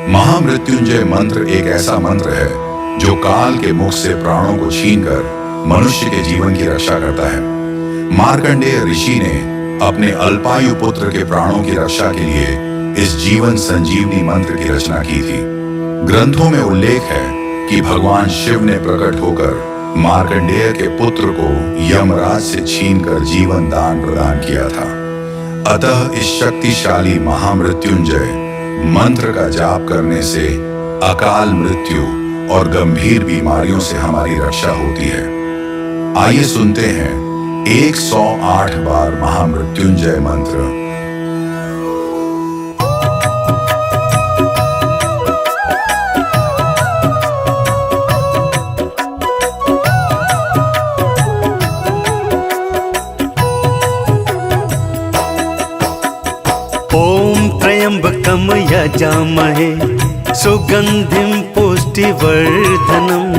महामृत्युंजय मंत्र एक ऐसा मंत्र है जो काल के मुख से प्राणों को छीनकर मनुष्य के जीवन की रक्षा करता है। मार्कंडेय ऋषि ने अपने अल्पायु पुत्र के प्राणों की रक्षा के लिए इस जीवन संजीवनी मंत्र की रचना की थी। ग्रंथों में उल्लेख है कि भगवान शिव ने प्रकट होकर मार्कंडेय के पुत्र को यमराज से छीनकर जीवन दान प्रदान किया था। अतः इस शक्तिशाली महामृत्युंजय मंत्र का जाप करने से अकाल मृत्यु और गंभीर बीमारियों से हमारी रक्षा होती है। आइए सुनते हैं 108 बार महामृत्युंजय मंत्र। ओम त्र्यंबकम यजामहे सुगंधिं पुष्टिवर्धनम्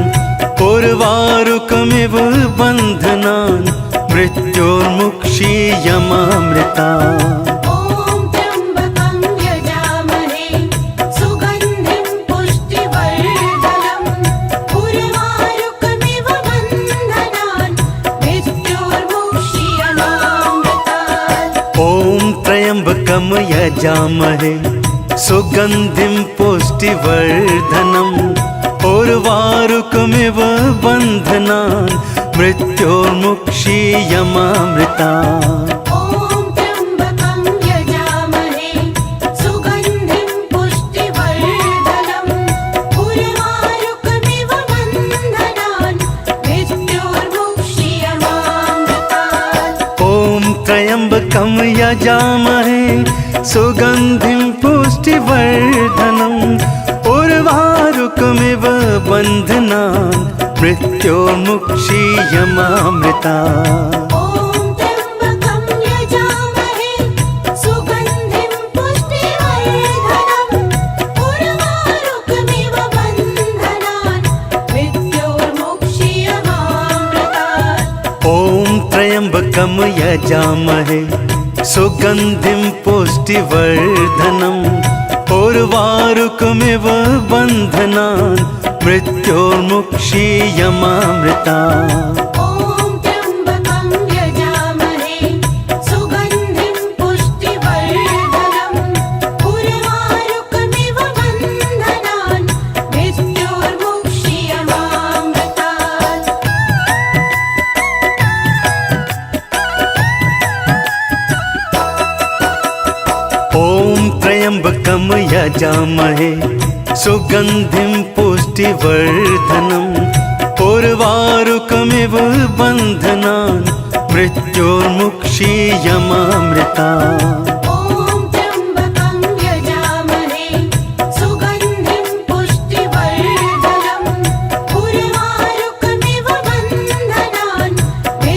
उर्वारुकमिव बन्धनान् मृत्योर्मुक्षीयमामृतात्। ओम त्र्यंबकं यजामहे सुगंधिं पुष्टिवर्धनम् उर्वारुकमिव बन्धनान् मृत्योर्मुक्षीयमामृतात्। ओम त्र्यंबकम यजामहे सुगंधिं पुष्टिवर्धनम् उर्वारुकमिव बन्धनान् मृत्योर्मुक्षीयमामृतात्। ओम त्र्यंबकं यजामहे सुगंधिं पुष्टिवर्धनम् उर्वारुकमिव बन्धनान् मृत्योर्मुक्षीयमामृतात्। ओम त्र्यंबकम यजामहे सुगंधिं पुष्टिवर्धनम् उर्वारुकमिव बन्धनान् मृत्योर्मुक्षीयमामृतात्। ओम त्र्यंबकं यजामहे सुगंधिं पुष्टिवर्धनम् उर्वारुकमिव बन्धनान् मृत्योर्मुक्षीयमामृतात्। ओम त्र्यंबकम यजामहे सुगंधिं पुष्टिवर्धनम् उर्वारुकमिव बन्धनान् मृत्योर्मुक्षीयमामृतात्। ओम त्र्यंबकं यजामहे सुगंधिं पुष्टिवर्धनम् उर्वारुकमिव बन्धनान् मृत्योर्मुक्षीयमामृतात्। ओम त्र्यंबकम यजामहे सुगंधिं पुष्टिवर्धनम् उर्वारुकमिव बन्धनान् मृत्योर्मुक्षीयमामृतात्। ओम त्र्यंबकं यजामहे सुगंधिं पुष्टिवर्धनम् उर्वारुकमिव बन्धनान्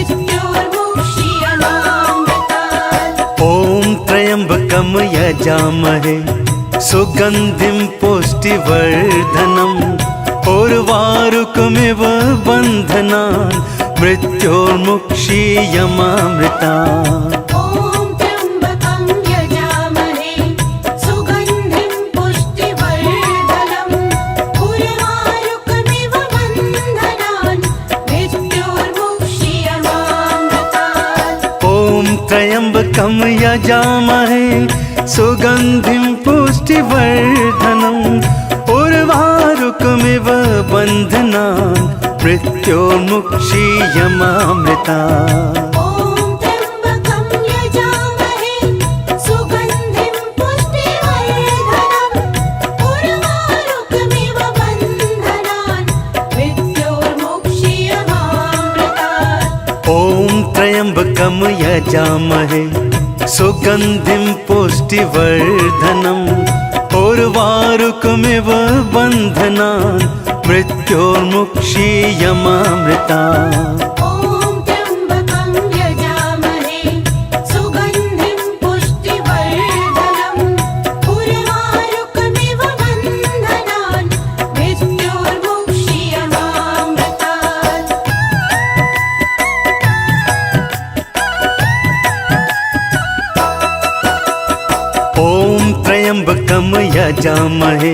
मृत्योर्मुक्षीयमामृतात्। ओम त्र्यंबकम यजामहे सुगंधिं पुष्टिवर्धनम् उर्वारुकमिव बन्धनान् मृत्योर्मुक्षीयमामृतात्। ओम त्र्यंबकं यजामहे सुगंधिं पुष्टिवर्धनम् उर्वारुकमिव बन्धनान् मृत्योर्मुक्षीयमामृतात्। ओम त्र्यंबकम यजामहे सुगंधिं पुष्टिवर्धनम् उर्वारुकमिव बन्धनान् मृत्योर्मुक्षीयमामृतात्। ओम त्र्यंबकं यजामहे सुगंधिं पुष्टिवर्धनम् उर्वारुकमिव बन्धनान् मृत्योर्मुक्षीयमामृतात्। ओम त्र्यंबकम यजामहे सुगंधिं पुष्टिवर्धनम् उर्वारुकमिव बन्धनान् मृत्योर्मुक्षीयमामृतात्। ओम त्र्यंबकं यजामहे सुगंधिं पुष्टिवर्धनम् उर्वारुकमिव बन्धनान् मृत्योर्मुक्षीयमामृतात्। ओम त्र्यंबकम यजामहे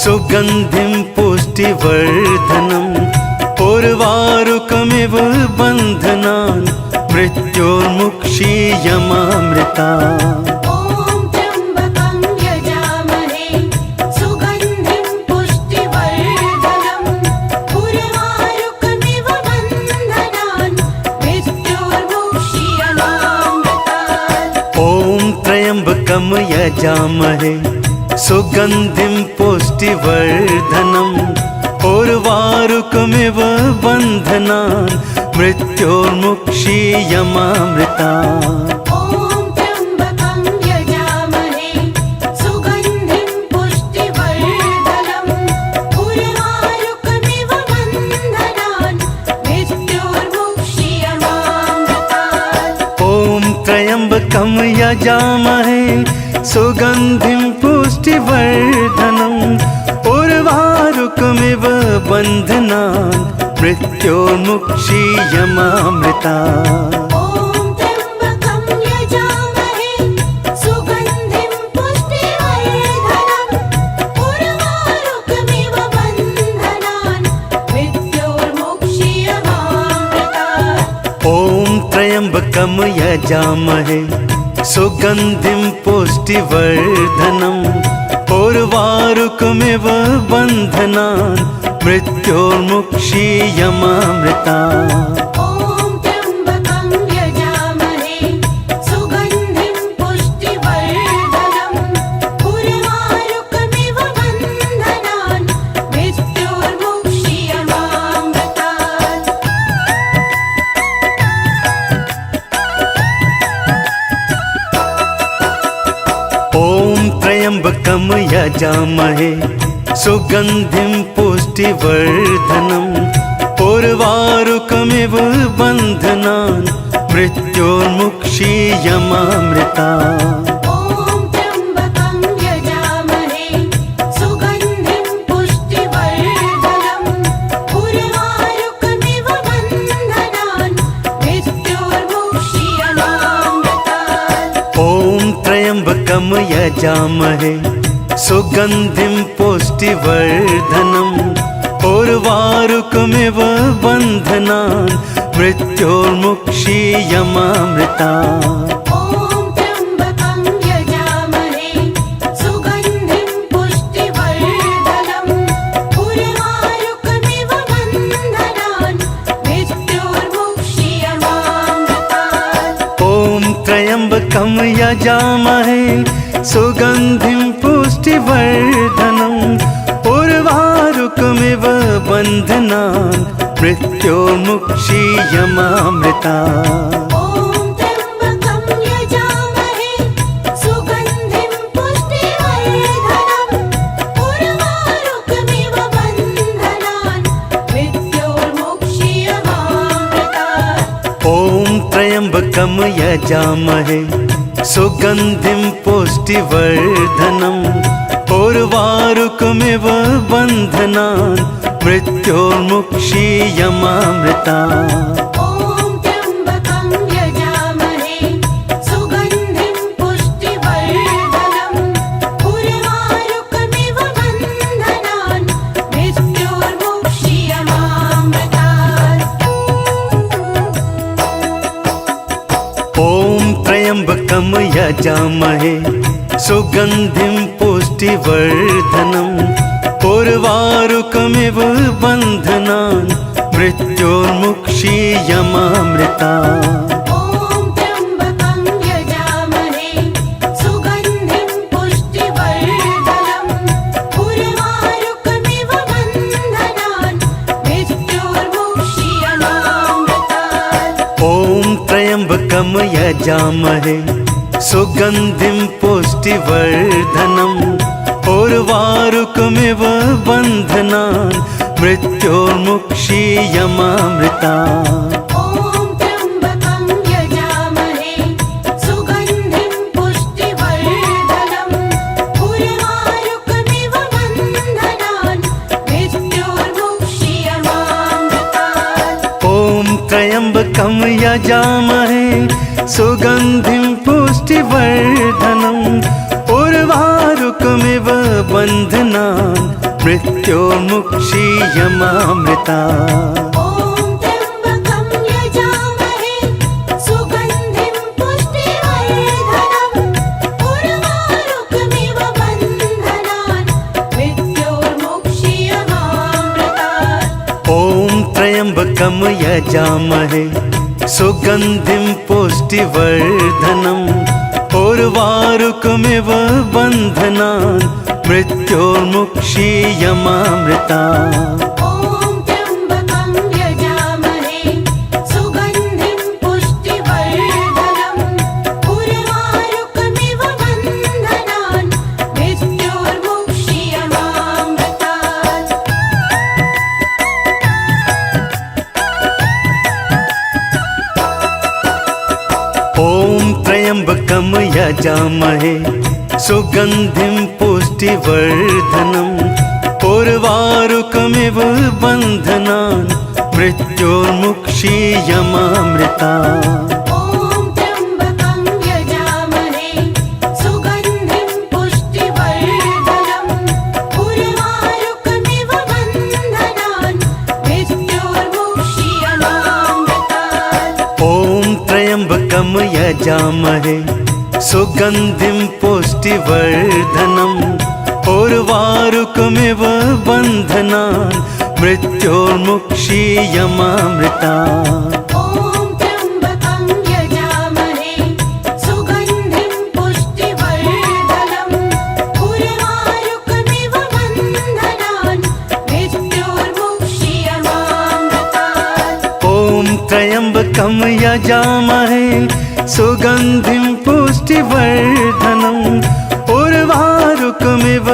सुगन्धिं पुष्टिवर्धनम् उर्वारुकमिव बन्धनान् मृत्योर्मुक्षीयमामृता ॐ त्र्यम्बकं यजामहे सुगन्धिं पुष्टिवर्धनम् उर्वारुकमिव बन्धनान् मृत्योर्मुक्षीयमामृतात् ॐ त्र्यम्बकं यजामहे सुगन्धिं पुष्टिवर्धनम् उर्वारुकमिव बन्धनान् मृत्योर्मुक्षीयमामृता ॐ त्र्यम्बकं यजामहे सुगन्धिं पुष्टिवर्धनम् उर्वारुकमिव बन्धनान् मृत्योर्मुक्षीयमामृतात् ॐ त्र्यम्बकं यजामहे सुगन्धिं पुष्टिवर्धनम् उर्वारुकमिव बन्धनान् मृत्योर्मुक्षीयमामृता ॐ त्र्यम्बकं यजामहे सुगन्धिं पुष्टिवर्धनम् उर्वारुकमिव बन्धनान् मृत्योर्मुक्षीयमामृतात् ॐ त्र्यम्बकं यजामहे सुगन्धिं पुष्टिवर्धनम् उर्वारुकमिव बन्धनान् मृत्योर्मुक्षीयमामृता ॐ त्र्यम्बकं यजामहे सुगन्धिं पुष्टिवर्धनम् उर्वारुकमिव बन्धनान् मृत्योर्मुक्षीयमामृतात् ॐ त्र्यम्बकं यजामहे सुगन्धिं पुष्टिवर्धनम् उर्वारुकमिव बन्धनान् मृत्योर्मुक्षीयमामृता ॐ त्र्यम्बकं यजामहे सुगन्धिं पुष्टिवर्धनम् उर्वारुकमिव बन्धनान् मृत्योर्मुक्षीयमामृतात् ॐ त्र्यम्बकं यजामहे सुगन्धिं पुष्टिवर्धनम् उर्वारुकमिव बन्धनान् मृत्योर्मुक्षीयमामृता ॐ त्र्यम्बकं यजामहे सुगन्धिं पुष्टिवर्धनम् उर्वारुकमिव बन्धनान् मृत्योर्मुक्षीयमामृतात् ॐ त्र्यम्बकं यजामहे सुगन्धिं पुष्टिवर्धनम् उर्वारुकमिव बन्धनान् मृत्योर्मुक्षीयमामृता ॐ त्र्यम्बकं यजामहे सुगन्धिं पुष्टिवर्धनम् उर्वारुकमिव बन्धनान् मृत्योर्मुक्षीयमामृतात् ॐ त्र्यम्बकं यजामहे सुगन्धिं पुष्टिवर्धनम् उर्वारुकमिव बन्धनान् मृत्योर्मुक्षीयमामृता ॐ त्र्यम्बकं यजामहे सुगन्धिं पुष्टिवर्धनम् उर्वारुकमिव बन्धनान् मृत्योर्मुक्षीयमामृतात् ॐ त्र्यम्बकं यजामहे सुगन्धिं पुष्टिवर्धनम् उर्वारुकमिव बन्धनान् मृत्योर्मुक्षीयमामृता ॐ त्र्यम्बकं यजामहे सुगन्धिं पुष्टिवर्धनम् उर्वारुकमिव बन्धनान् मृत्योर्मुक्षीयमामृतात् ॐ त्र्यम्बकं यजामहे सुगन्धिं पुष्टिवर्धनम् उर्वारुकमिव बन्धनान् मृत्योर्मुक्षीयमामृता ॐ त्र्यम्बकं यजामहे सुगन्धिं पुष्टिवर्धनम् उर्वारुकमिव बन्धनान् मृत्योर्मुक्षीयमामृतात् ॐ त्र्यम्बकं यजामहे सुगन्धिं पुष्टिवर्धनम् उर्वारुकमिव उर्वारुकमिव बन्धनान् मृत्योर्मुक्षीयमामृता ॐ त्र्यम्बकं यजामहे सुगन्धिं पुष्टिवर्धनम् उर्वारुकमिव बन्धनान् मृत्योर्मुक्षीयमामृतात् ॐ त्र्यम्बकं यजामहे सुगन्धिं पुष्टिवर्धनम् उर्वारुकमिव बन्धनान् मृत्योर्मुक्षीयमामृता ॐ त्र्यम्बकं यजामहे सुगन्धिं पुष्टिवर्धनम् उर्वारुकमिव बन्धनान् मृत्योर्मुक्षीयमामृतात् ॐ त्र्यम्बकं यजामहे सुगन्धिं पुष्टिवर्धनम् उर्वारुकमिव बन्धनान् मृत्योर्मुक्षीयमामृता ॐ त्र्यम्बकं यजामहे सुगन्धिं पुष्टिवर्धनम् उर्वारुकमिव बन्धनान् मृत्योर्मुक्षीयमामृतात् ॐ त्र्यम्बकं यजामहे सुगन्धिं पुष्टिवर्धनम् उर्वारुकमिव बन्धनान् मृत्योर्मुक्षीयमामृता ॐ त्र्यम्बकं यजामहे सुगन्धिं पुष्टिवर्धनम् उर्वारुकमिव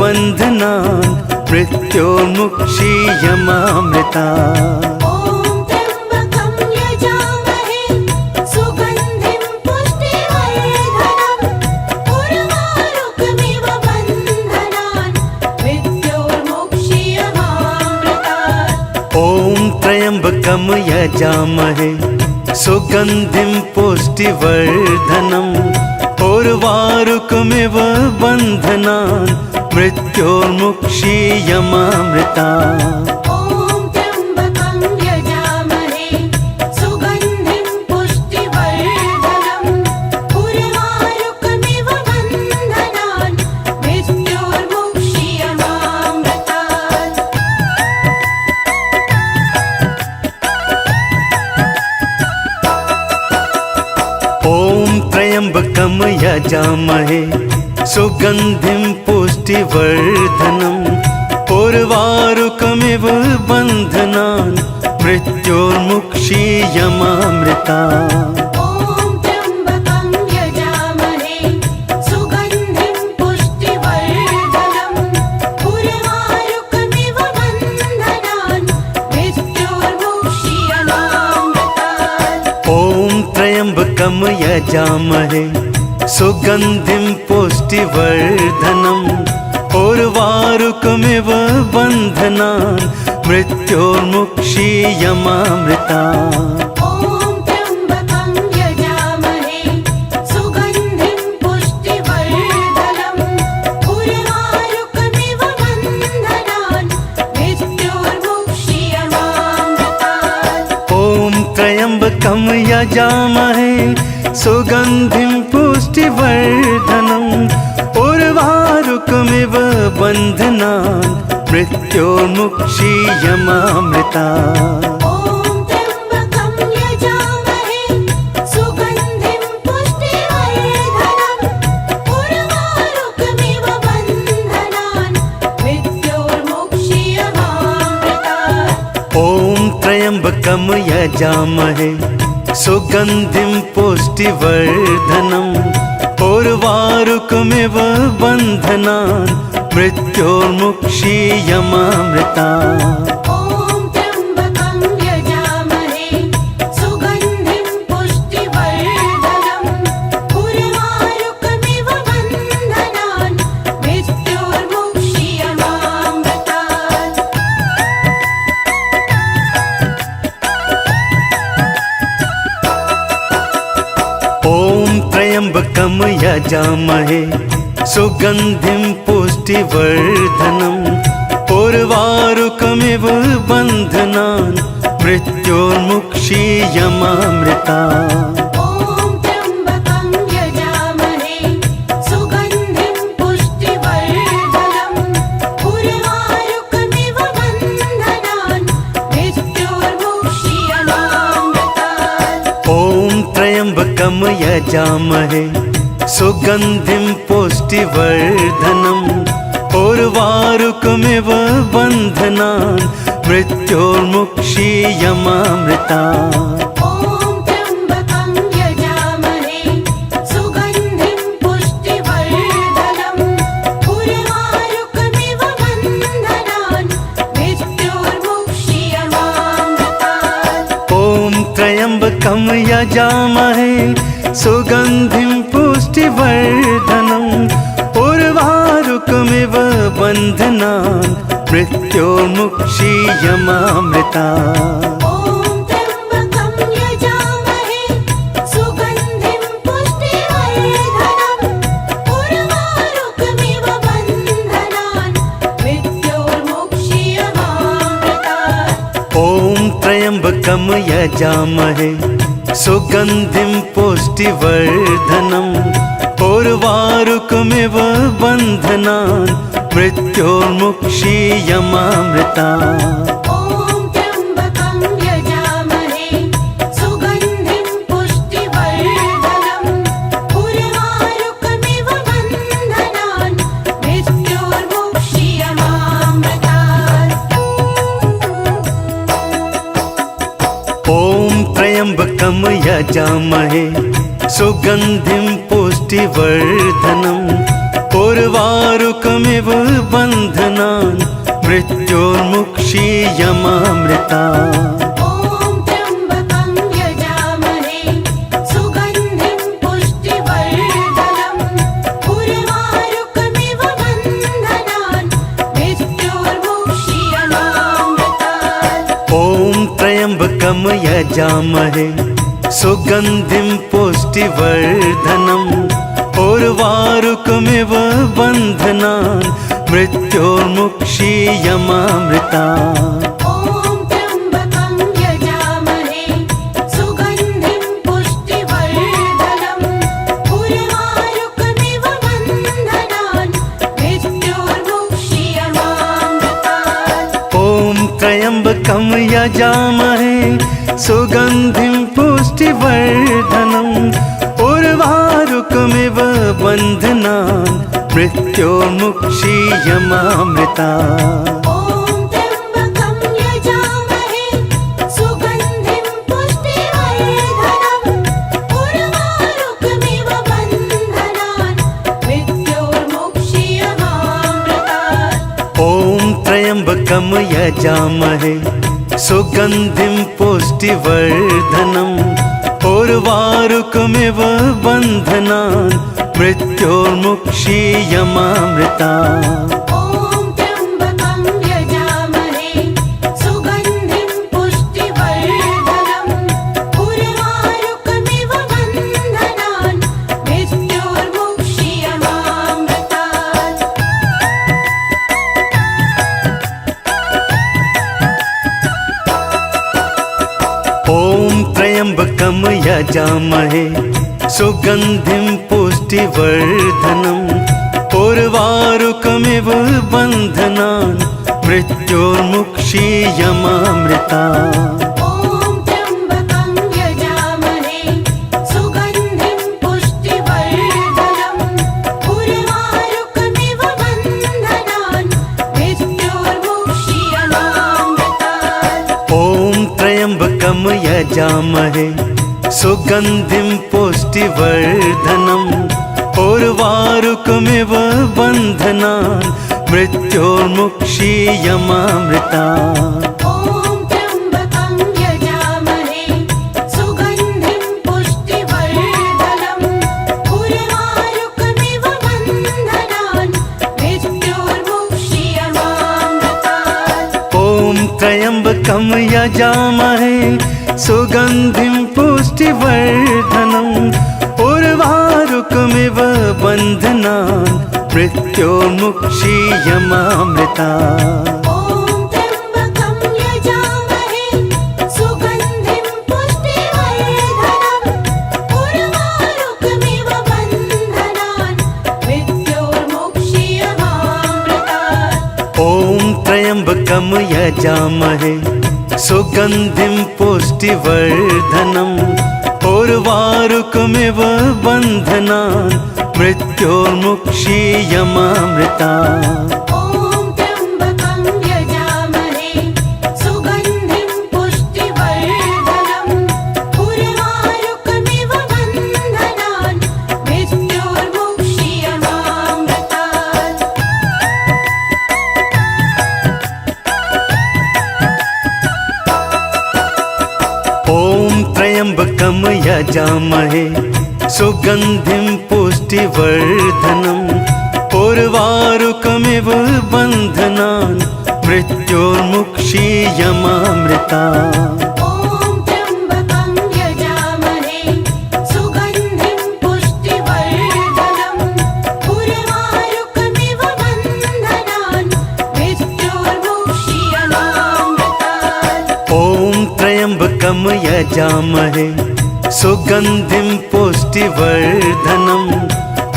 बन्धनान् मृत्योर्मुक्षीयमामृतात् ॐ त्र्यम्बकं यजामहे सुगन्धिं पुष्टिवर्धनम् उर्वारुकमिव बन्धनान् मृत्योर्मुक्षीयमामृता ॐ त्र्यम्बकं यजामहे सुगन्धिं पुष्टिवर्धनम् उर्वारुकमिव बन्धनान् मृत्योर्मुक्षीयमामृतात् ॐ त्र्यम्बकं यजामहे सुगन्धिं पुष्टिवर्धनम् उर्वारुकमिव बन्धनान् मृत्योर्मुक्षीयमामृता ॐ त्र्यम्बकं यजामहे सुगन्धिं पुष्टिवर्धनम् उर्वारुकमिव बन्धनान् मृत्योर्मुक्षीयमामृतात् ॐ त्र्यम्बकं यजामहे सुगन्धिं पुष्टिवर्धनम् उर्वारुकमिव बन्धनान् मृत्योर्मुक्षीयमामृता ॐ त्र्यम्बकं यजामहे सुगन्धिं पुष्टिवर्धनम् उर्वारुकमिव बन्धनान् मृत्योर्मुक्षीयमामृतात् ॐ त्र्यम्बकं यजामहे सुगन्धिं पुष्टिवर्धनम् उर्वारुकमिव बन्धनान् मृत्योर्मुक्षीयमामृता ॐ त्र्यम्बकं यजामहे सुगन्धिं पुष्टिवर्धनम् उर्वारुकमिव बन्धनान् मृत्योर्मुक्षीयमामृतात् ॐ त्र्यम्बकं यजामहे सुगन्धिं पुष्टिवर्धनम् उर्वारुकमिव बन्धनान् मृत्योर्मुक्षीयमामृता ॐ त्र्यम्बकं यजामहे सुगन्धिं पुष्टिवर्धनम् उर्वारुकमिव बन्धनान् मृत्योर्मुक्षीयमामृतात् ॐ त्र्यम्बकं यजामहे सुगन्धिं पुष्टिवर्धनम् उर्वारुकमिव बन्धनान् मृत्योर्मुक्षीयमामृता ॐ त्र्यम्बकं यजामहे सुगन्धिं पुष्टिवर्धनम् उर्वारुकमिव बन्धनान् मृत्योर्मुक्षीयमामृतात् ॐ त्र्यम्बकं यजामहे सुगन्धिं पुष्टिवर्धनम् उर्वारुकमिव बन्धनान् मृत्योर्मुक्षीयमामृता ॐ त्र्यम्बकं यजामहे सुगन्धिं पुष्टिवर्धनम् उर्वारुकमिव बन्धनान् मृत्योर्मुक्षीयमामृतात् ॐ त्र्यम्बकं यजामहे सुगन्धिं पुष्टिवर्धनम् उर्वारुकमिव बन्धनान् मृत्योर्मुक्षीयमामृता ॐ त्र्यम्बकं यजामहे सुगन्धिं पुष्टिवर्धनम् उर्वारुकमिव बन्धनान् मृत्योर्मुक्षीयमामृतात् ॐ त्र्यम्बकं यजामहे सुगन्धिं पुष्टिवर्धनम् उर्वारुकमिव बन्धनान् मृत्योर्मुक्षीयमामृता ॐ त्र्यम्बकं यजामहे सुगन्धिं पुष्टिवर्धनम् उर्वारुकमिव बन्धनान् मृत्योर्मुक्षीयमामृतात् ॐ त्र्यम्बकं यजामहे सुगन्धिं पुष्टिवर्धनम् उर्वारुकमिव बन्धनान् मृत्योर्मुक्षीयमामृता ॐ त्र्यम्बकं यजामहे सुगन्धिं पुष्टिवर्धनम् उर्वारुकमिव बन्धनान् मृत्योर्मुक्षीयमामृतात् ॐ त्र्यम्बकं यजामहे सुगन्धिं पुष्टिवर्धनम् उर्वारुकमिव बन्धनान् मृत्योर्मुक्षीयमामृता ॐ त्र्यम्बकं यजामहे सुगन्धिं पुष्टिवर्धनम् उर्वारुकमिव बन्धनान् मृत्योर्मुक्षीयमामृतात् ॐ त्र्यम्बकं यजामहे सुगन्धिं पुष्टिवर्धनम् उर्वारुकमिव बन्धनान् मृत्योर्मुक्षीयमामृता ॐ त्र्यम्बकं यजामहे सुगन्धिं पुष्टिवर्धनम् उर्वारुकमिव बन्धनान् मृत्योर्मुक्षीयमामृतात् ॐ त्र्यम्बकं यजामहे सुगन्धिं पुष्टिवर्धनम् उर्वारुकमिव बन्धनान् मृत्योर्मुक्षीयमामृता ॐ त्र्यम्बकं यजामहे सुगन्धिं पुष्टिवर्धनम् उर्वारुकमिव बन्धनान् मृत्योर्मुक्षीयमामृतात् ॐ त्र्यम्बकं यजामहे सुगन्धिं पुष्टिवर्धनम् उर्वारुकमिव बन्धनान् मृत्योर्मुक्षीयमामृता ॐ त्र्यम्बकं यजामहे सुगन्धिं पुष्टिवर्धनम् उर्वारुकमिव बन्धनान् मृत्योर्मुक्षीयमामृतात् ॐ त्र्यम्बकं यजामहे सुगन्धिं पुष्टिवर्धनम् उर्वारुकमिव बन्धनान् मृत्योर्मुक्षीयमामृता ॐ त्र्यम्बकं यजामहे सुगन्धिं पुष्टिवर्धनम् उर्वारुकमिव बन्धनान् मृत्योर्मुक्षीयमामृतात् ॐ त्र्यम्बकं यजामहे सुगन्धिं पुष्टिवर्धनम् उर्वारुकमिव बन्धनान् मृत्योर्मुक्षीयमामृता ॐ त्र्यम्बकं यजामहे सुगन्धिं पुष्टिवर्धनम् उर्वारुकमिव बन्धनान् मृत्योर्मुक्षीयमामृतात् ॐ त्र्यम्बकं यजामहे सुगन्धिं पुष्टिवर्धनम् उर्वारुकमिव बन्धनान् मृत्योर्मुक्षीयमामृता। ॐ त्र्यम्बकं यजामहे सुगन्धिं पुष्टिवर्धनम् उर्वारुकमिव बन्धनान् मृत्योर्मुक्षीयमामृतात्। ॐ त्र्यम्बकं यजामहे सुगन्धिं पुष्टिवर्धनम् उर्वारुकमिव बन्धनान् मृत्योर्मुक्षीयमामृता। ॐ त्र्यम्बकं यजामहे सुगन्धिं पुष्टिवर्धनम् उर्वारुकमिव बन्धनान् मृत्योर्मुक्षीयमामृतात्। ॐ त्र्यम्बकं यजामहे सुगन्धिं पुष्टिवर्धनम् उर्वारुकमिव बन्धनान् मृत्योर्मुक्षीयमामृता। ॐ त्र्यम्बकं यजामहे सुगन्धिं पुष्टिवर्धनम् उर्वारुकमिव बन्धनान् मृत्योर्मुक्षीयमामृतात्। ॐ त्र्यम्बकं यजामहे सुगन्धिं पुष्टिवर्धनम्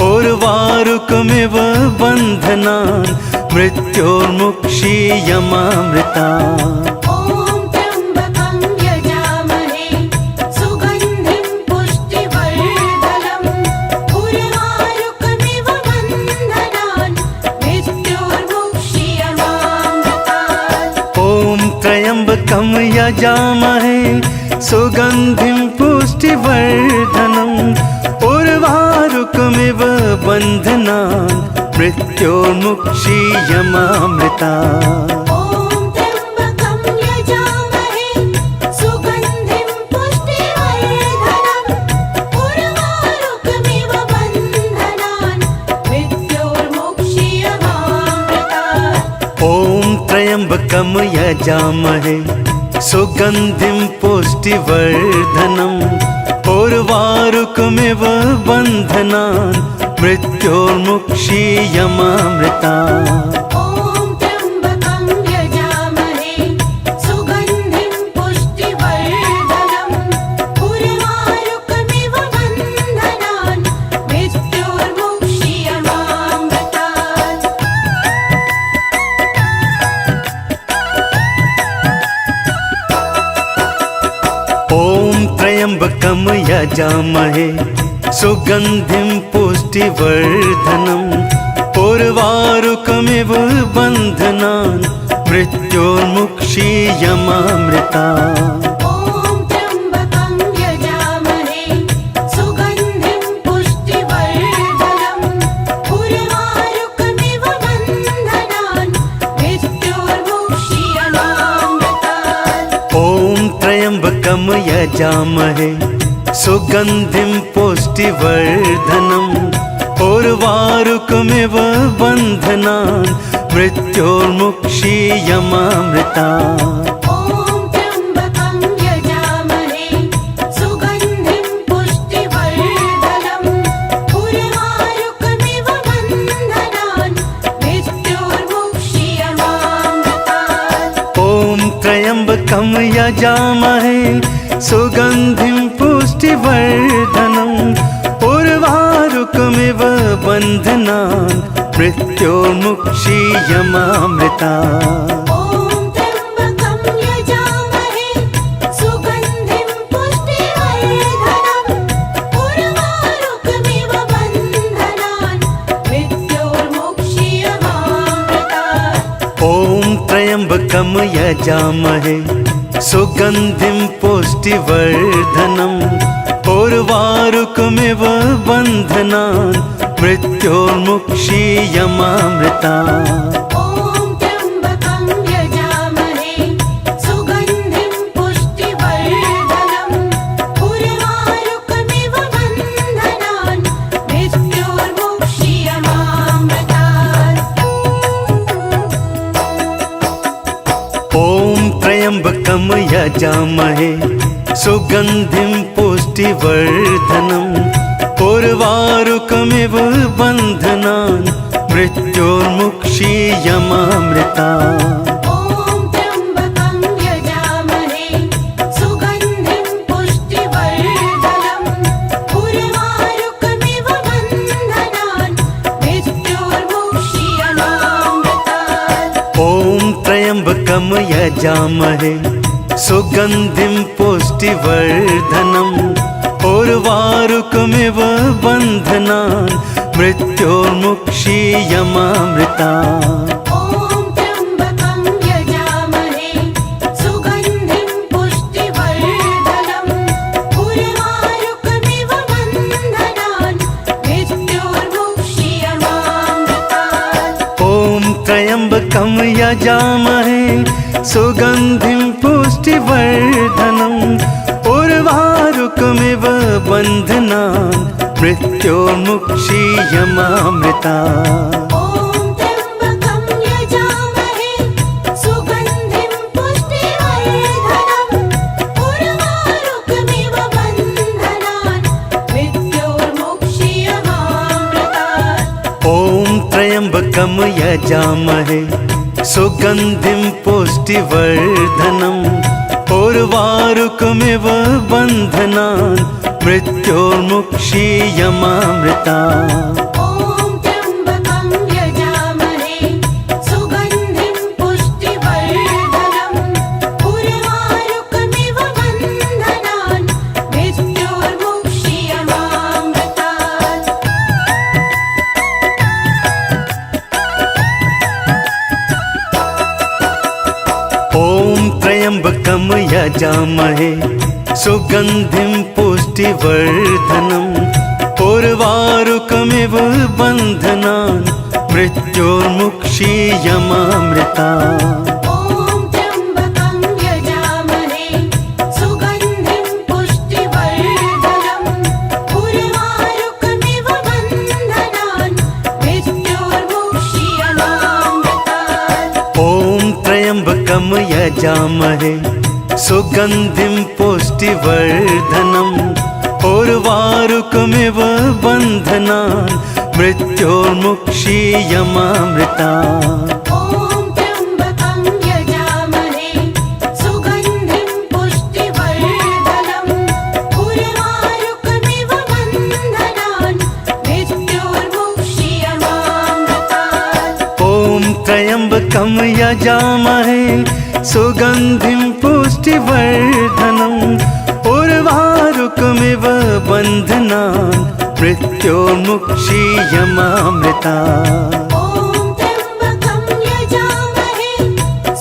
उर्वारुकमिव बन्धनान् मृत्योर्मुक्षीयमामृता। ॐ त्र्यम्बकं यजामहे सुगन्धिं पुष्टिवर्धनम् उर्वारुकमिव बन्धनान् मृत्योर्मुक्षीयमामृतात्। ॐ त्र्यम्बकं यजामहे सुगन्धिं पुष्टिवर्धनम् उर्वारुकमिव बन्धनान् मृत्योर्मुक्षीयमामृता। ॐ त्र्यम्बकं यजामहे सुगन्धिं पुष्टिवर्धनम् उर्वारुकमिव बन्धनान् मृत्योर्मुक्षीयमामृतात्। ॐ त्र्यम्बकं यजामहे सुगन्धिं पुष्टिवर्धनम् उर्वारुकमिव बन्धनान् मृत्योर्मुक्षीयमामृता। ॐ त्र्यम्बकं यजामहे सुगन्धिं पुष्टिवर्धनम् उर्वारुकमिव बन्धनान् मृत्योर्मुक्षीयमामृतात्। ॐ त्र्यम्बकं यजामहे सुगन्धिं पुष्टिवर्धनम् उर्वारुकमिव बन्धनान् मृत्योर्मुक्षीयमामृता। ॐ त्र्यम्बकं यजामहे सुगन्धिं पुष्टिवर्धनम् उर्वारुकमिव बन्धनान् मृत्योर्मुक्षीयमामृतात्। ॐ त्र्यम्बकं यजामहे सुगन्धिं पुष्टिवर्धनम् उर्वारुकमिव बन्धनान् मृत्योर्मुक्षीयमामृता। ॐ त्र्यम्बकं यजामहे सुगन्धिं पुष्टिवर्धनम् उर्वारुकमिव बन्धनान् मृत्योर्मुक्षीयमामृतात्। ॐ त्र्यम्बकं यजामहे सुगन्धिं पुष्टिवर्धनम् उर्वारुकमिव बन्धनान् मृत्योर्मुक्षीयमामृता। ॐ त्र्यम्बकं यजामहे सुगन्धिं पुष्टिवर्धनम् उर्वारुकमिव बन्धनान् मृत्योर्मुक्षीयमामृतात्। ॐ त्र्यम्बकं यजामहे सुगन्धिं पुष्टिवर्धनम् उर्वारुकमिव बन्धनान् मृत्योर्मुक्षीयमामृता। ॐ त्र्यम्बकं यजामहे सुगन्धिं पुष्टिवर्धनम् उर्वारुकमिव बन्धनान् मृत्योर्मुक्षीयमामृतात्। ॐ त्र्यम्बकं यजामहे सुगन्धिं पुष्टिवर्धनम् उर्वारुकमिव बन्धनान् मृत्योर्मुक्षीयमामृता। ॐ त्र्यम्बकं यजामहे सुगन्धिं पुष्टिवर्धनम् उर्वारुकमिव बन्धनान् मृत्योर्मुक्षीयमामृतात्। ॐ त्र्यम्बकं यजामहे सुगन्धिं पुष्टिवर्धनम् उर्वारुकमिव बन्धनान् मृत्योर्मुक्षीयमामृता। ॐ त्र्यम्बकं यजामहे सुगन्धिं पुष्टिवर्धनम् उर्वारुकमिव बन्धनान् मृत्योर्मुक्षीयमामृतात्। ॐ त्र्यम्बकं यजामहे सुगन्धिं पुष्टिवर्धनम् उर्वारुकमिव बन्धनान् मृत्योर्मुक्षीयमामृता। ॐ त्र्यम्बकं यजामहे सुगन्धिं पुष्टिवर्धनम् उर्वारुकमिव बन्धनान् मृत्योर्मुक्षीयमामृतात्। ॐ त्र्यम्बकं यजामहे सुगन्धिं पुष्टिवर्धनम् उर्वारुकमिव बन्धनान् मृत्योर्मुक्षीयमामृता। ॐ त्र्यम्बकं यजामहे सुगन्धिं पुष्टिवर्धनम् उर्वारुकमिव बन्धनान् मृत्योर्मुक्षीयमामृतात्। ॐ त्र्यम्बकं यजामहे सुगन्धिं पुष्टिवर्धनम् उर्वारुकमिव बन्धनान् मृत्योर्मुक्षीयमामृता। ॐ त्र्यम्बकं यजामहे सुगन्धिं पुष्टिवर्धनम् उर्वारुकमिव बन्धनान् मृत्योर्मुक्षीयमामृतात्। ॐ त्र्यम्बकं यजामहे सुगन्धिं पुष्टिवर्धनम् उर्वारुकमिव बन्धनान् मृत्योर्मुक्षीयमामृता। ॐ त्र्यम्बकं यजामहे सुगन्धिं पुष्टिवर्धनम् उर्वारुकमिव बन्धनान् मृत्योर्मुक्षीयमामृतात्। ॐ त्र्यम्बकं यजामहे सुगन्धिं पुष्टिवर्धनम् उर्वारुकमिव बन्धनान् मृत्योर्मुक्षीयमामृता। ॐ त्र्यम्बकं यजामहे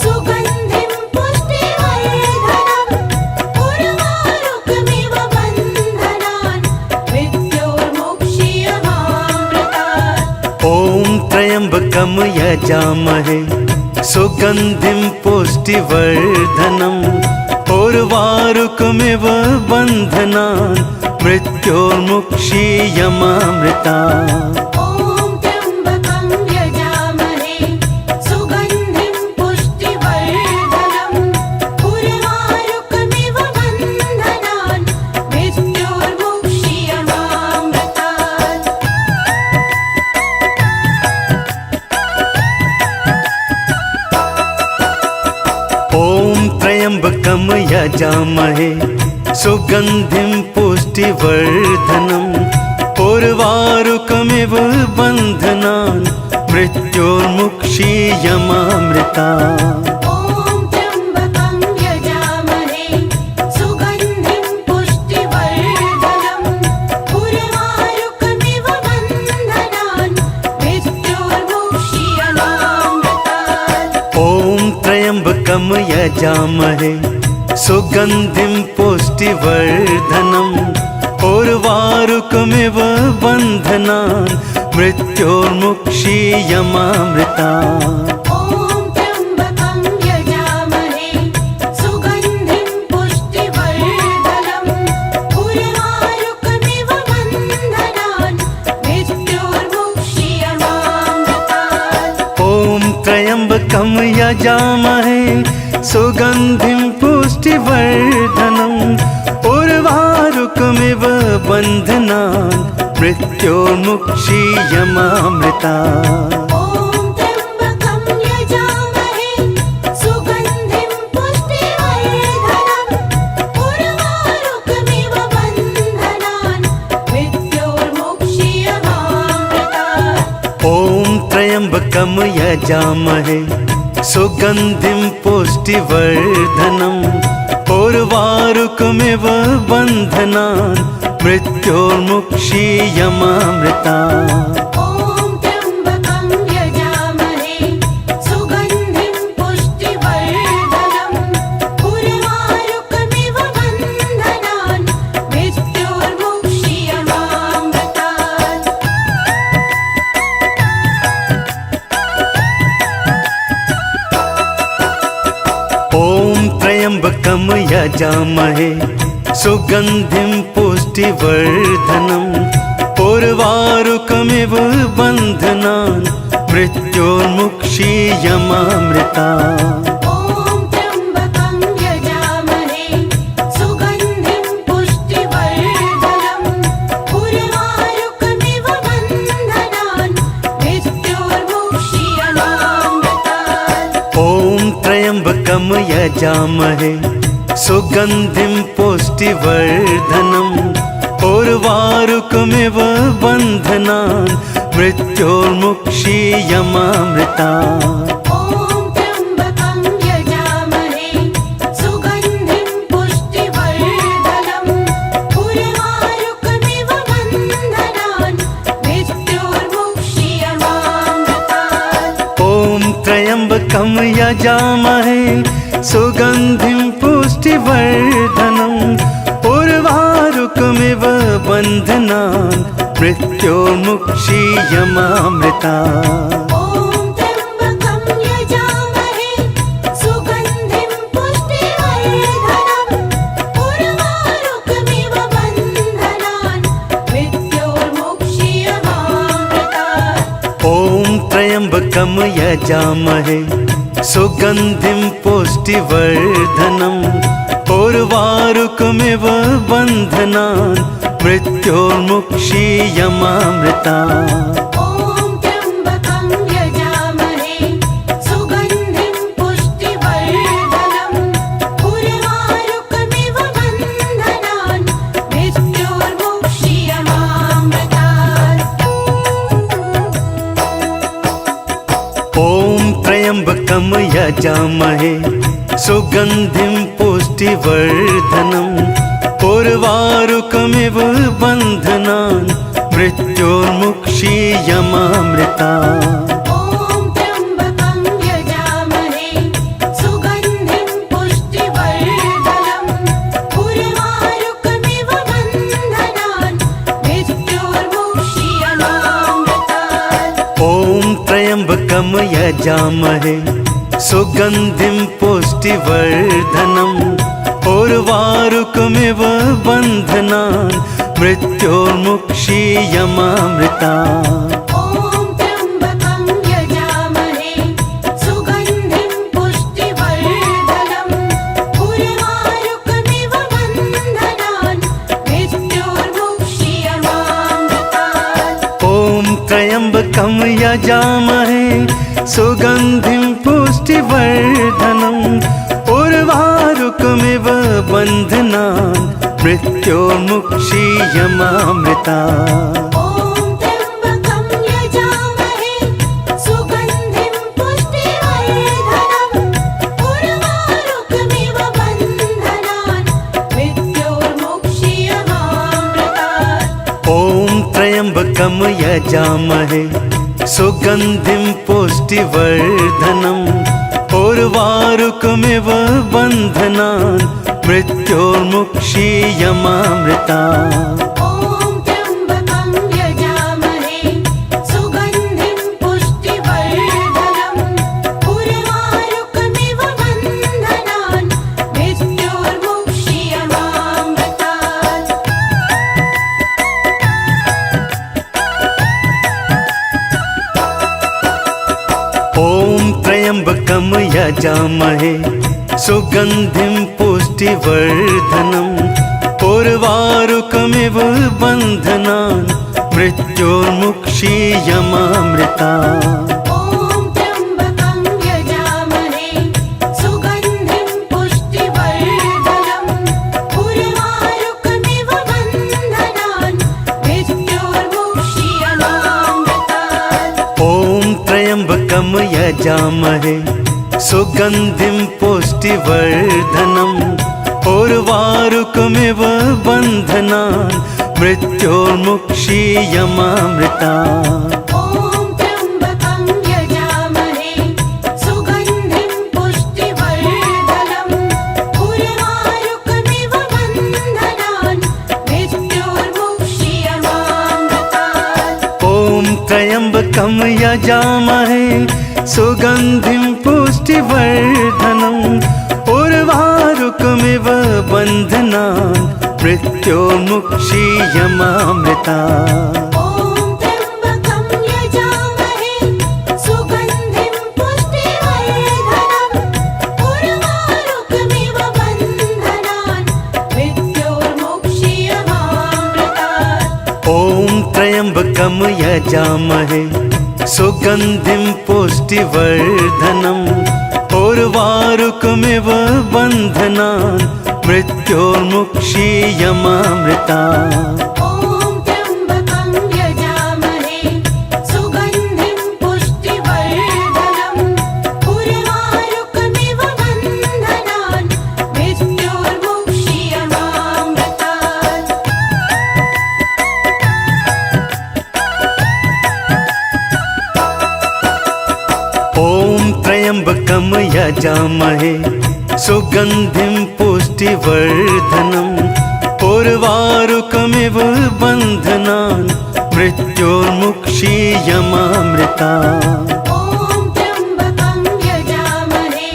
सुगन्धिं पुष्टिवर्धनम् उर्वारुकमिव बन्धनान् मृत्योर्मुक्षीयमामृतात्। ॐ त्र्यम्बकं यजामहे सुगन्धिं पुष्टिवर्धनम् उर्वारुकमिव बन्धनान् मृत्योर्मुक्षीयमामृता। ॐ त्र्यम्बकं यजामहे सुगन्धिं पुष्टिवर्धनम् उर्वारुकमिव बन्धनान् मृत्योर्मुक्षीयमामृतात्। ॐ त्र्यम्बकं यजामहे सुगन्धिं पुष्टिवर्धनम् उर्वारुकमिव बन्धनान् मृत्योर्मुक्षीयमामृता। ॐ त्र्यम्बकं यजामहे सुगन्धिं पुष्टिवर्धनम् उर्वारुकमिव बन्धनान् मृत्योर्मुक्षीयमामृतात्। ॐ त्र्यम्बकं यजामहे सुगन्धिं पुष्टिवर्धनम् उर्वारुकमिव बन्धनान् मृत्योर्मुक्षीयमामृता। ॐ त्र्यम्बकं यजामहे सुगन्धिं पुष्टिवर्धनम् उर्वारुकमिव बन्धनान् मृत्योर्मुक्षीयमामृतात्। ॐ त्र्यम्बकं यजामहे सुगन्धिं पुष्टिवर्धनम् उर्वारुकमिव बन्धनान् मृत्योर्मुक्षीयमामृता। ॐ यजामहे सुगन्धिं पुष्टिवर्धनम् उर्वारुकमिव बन्धनान् मृत्योर्मुक्षीयमामृता ॐ त्र्यम्बकं यजामहे सुगन्धिं पुष्टिवर्धनम् उर्वारुकमिव बन्धनान् मृत्योर्मुक्षीयमामृतात् ॐ त्र्यम्बकं यजामहे सुगन्धिं पुष्टिवर्धनम् उर्वारुकमिव बन्धनान् मृत्योर्मुक्षीयमामृता ॐ त्र्यम्बकं यजामहे सुगन्धिं पुष्टिवर्धनम् उर्वारुकमिव बन्धनान् मृत्योर्मुक्षीयमामृतात् ॐ त्र्यम्बकं यजामहे सुगन्धिं पुष्टिवर्धनम् उर्वारुकमिव बन्धनान् मृत्योर्मुक्षीयमामृता ॐ त्र्यम्बकं यजामहे सुगन्धिं पुष्टिवर्धनम् उर्वारुकमिव बन्धनान् मृत्योर्मुक्षीयमामृतात् ॐ त्र्यम्बकं यजामहे सुगन्धिं पुष्टिवर्धनम् उर्वारुकमिव बन्धनान् मृत्योर्मुक्षीयमामृता ॐ त्र्यम्बकं यजामहे सुगन्धिं पुष्टिवर्धनम् उर्वारुकमिव बन्धनान् मृत्योर्मुक्षीयमामृतात् ॐ त्र्यम्बकं यजामहे सुगन्धिं पुष्टिवर्धनम् उर्वारुकमिव बन्धनान् मृत्योर्मुक्षीयमामृता ॐ त्र्यम्बकं यजामहे सुगन्धिं पुष्टिवर्धनम् उर्वारुकमिव बन्धनान् मृत्योर्मुक्षीयमामृतात् ॐ त्र्यम्बकं यजामहे सुगन्धिं पुष्टिवर्धनम् उर्वारुकमिव बन्धनान् मृत्योर्मुक्षीयमामृता ॐ त्र्यम्बकं यजामहे सुगन्धिं पुष्टिवर्धनम् उर्वारुकमिव बन्धनान् मृत्योर्मुक्षीयमामृतात् ॐ त्र्यम्बकं यजामहे सुगन्धिं पुष्टिवर्धनम् उर्वारुकमिव बन्धनान् मृत्योर्मुक्षीयमामृता ॐ त्र्यम्बकं यजामहे सुगन्धिं पुष्टिवर्धनम् उर्वारुकमिव बन्धनान् मृत्योर्मुक्षीयमामृतात् ॐ त्र्यम्बकं यजामहे सुगन्धिं पुष्टिवर्धनम् उर्वारुकमिव बन्धनान् मृत्योर्मुक्षीयमामृता ॐ त्र्यम्बकं यजामहे सुगन्धिं पुष्टिवर्धनम् उर्वारुकमिव बन्धनान् मृत्योर्मुक्षीयमामृतात् ॐ त्र्यम्बकं यजामहे सुगन्धिं पुष्टिवर्धनम् उर्वारुकमिव बन्धनान् मृत्योर्मुक्षीयमामृता ॐ त्र्यम्बकं यजामहे सुगन्धिं पुष्टिवर्धनम् उर्वारुकमिव बन्धनान् मृत्योर्मुक्षीयमामृतात् ॐ त्र्यम्बकं यजामहे सुगन्धिं पुष्टिवर्धनम् उर्वारुकमिव बन्धनान् मृत्योर्मुक्षीयमामृता ॐ त्र्यम्बकं यजामहे सुगन्धिं पुष्टिवर्धनम् उर्वारुकमिव बन्धनान् मृत्योर्मुक्षीयमामृतात् ॐ त्र्यम्बकं यजामहे सुगन्धिं पुष्टिवर्धनम् उर्वारुकमिव बन्धनान् मृत्योर्मुक्षीयमामृतात्। ॐ त्र्यम्बकं यजामहे सुगन्धिं पुष्टिवर्धनम् उर्वारुकमिव बन्धनान् मृत्योर्मुक्षीयमामृतात्। ॐ त्र्यम्बकं यजामहे सुगन्धिं पुष्टिवर्धनम् उर्वारुकमिव बन्धनान् मृत्योर्मुक्षीयमामृतात्। ॐ त्र्यम्बकं यजामहे सुगन्धिं पुष्टिवर्धनम् उर्वारुकमिव बन्धनान् मृत्योर्मुक्षीयमामृतात्। ॐ त्र्यम्बकं यजामहे सुगन्धिं पुष्टिवर्धनम् उर्वारुकमिव बन्धनान् मृत्योर्मुक्षीयमामृतात्। ॐ त्र्यम्बकं यजामहे सुगन्धिं पुष्टिवर्धनम् उर्वारुकमिव बन्धनान् मृत्योर्मुक्षीयमामृतात्। ॐ त्र्यम्बकं यजामहे सुगन्धिं पुष्टिवर्धनम् उर्वारुकमिव बन्धनान् मृत्योर्मुक्षीयमामृतात्। ॐ त्र्यम्बकं यजामहे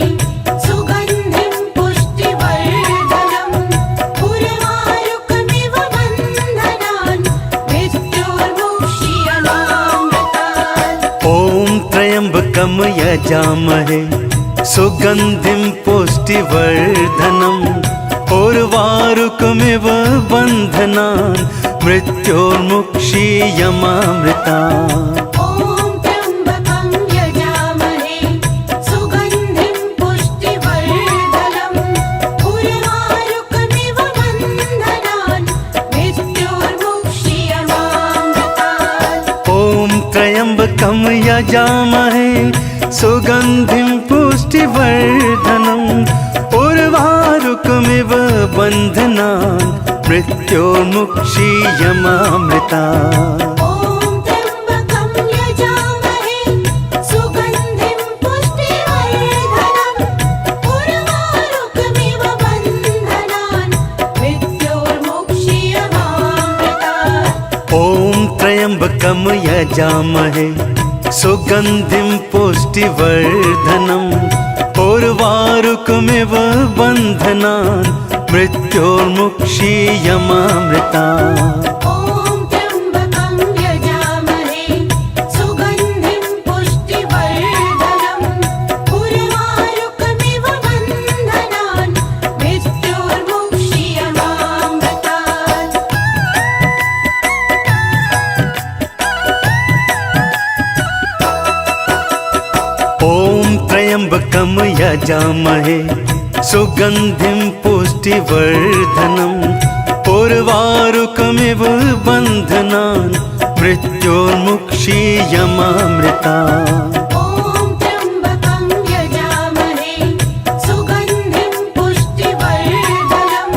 सुगन्धिं पुष्टिवर्धनम् उर्वारुकमिव बन्धनान् मृत्योर्मुक्षीयमामृतात्। ॐ त्र्यम्बकं यजामहे सुगन्धिं पुष्टिवर्धनम् उर्वारुकमिव बन्धनान् मृत्योर्मुक्षीयमामृतात्। ॐ त्र्यम्बकं यजामहे सुगन्धिं पुष्टिवर्धनम् उर्वारुकमिव बन्धनान् मृत्योर्मुक्षीयमामृतात्। ॐ त्र्यम्बकं यजामहे सुगन्धिं पुष्टिवर्धनम् उर्वारुकमिव बन्धनान् मृत्योर्मुक्षीयमामृतात्। ॐ त्र्यम्बकं यजामहे सुगन्धिं पुष्टिवर्धनम् उर्वारुकमिव बन्धनान् मृत्योर्मुक्षीयमामृतात्। ॐ त्र्यम्बकं यजामहे सुगन्धिं पुष्टिवर्धनम् उर्वारुकमिव बन्धनान् मृत्योर्मुक्षीयमामृतात्। ॐ त्र्यम्बकं यजामहे सुगन्धिं पुष्टिवर्धनम् उर्वारुकमिव बन्धनान् मृत्योर्मुक्षीयमामृतात्। ॐ त्र्यम्बकं यजामहे सुगन्धिं पुष्टिवर्धनम् उर्वारुकमिव बन्धनान् मृत्योर्मुक्षीयमामृतात्। ॐ त्र्यम्बकं यजामहे सुगन्धिं पुष्टिवर्धनम्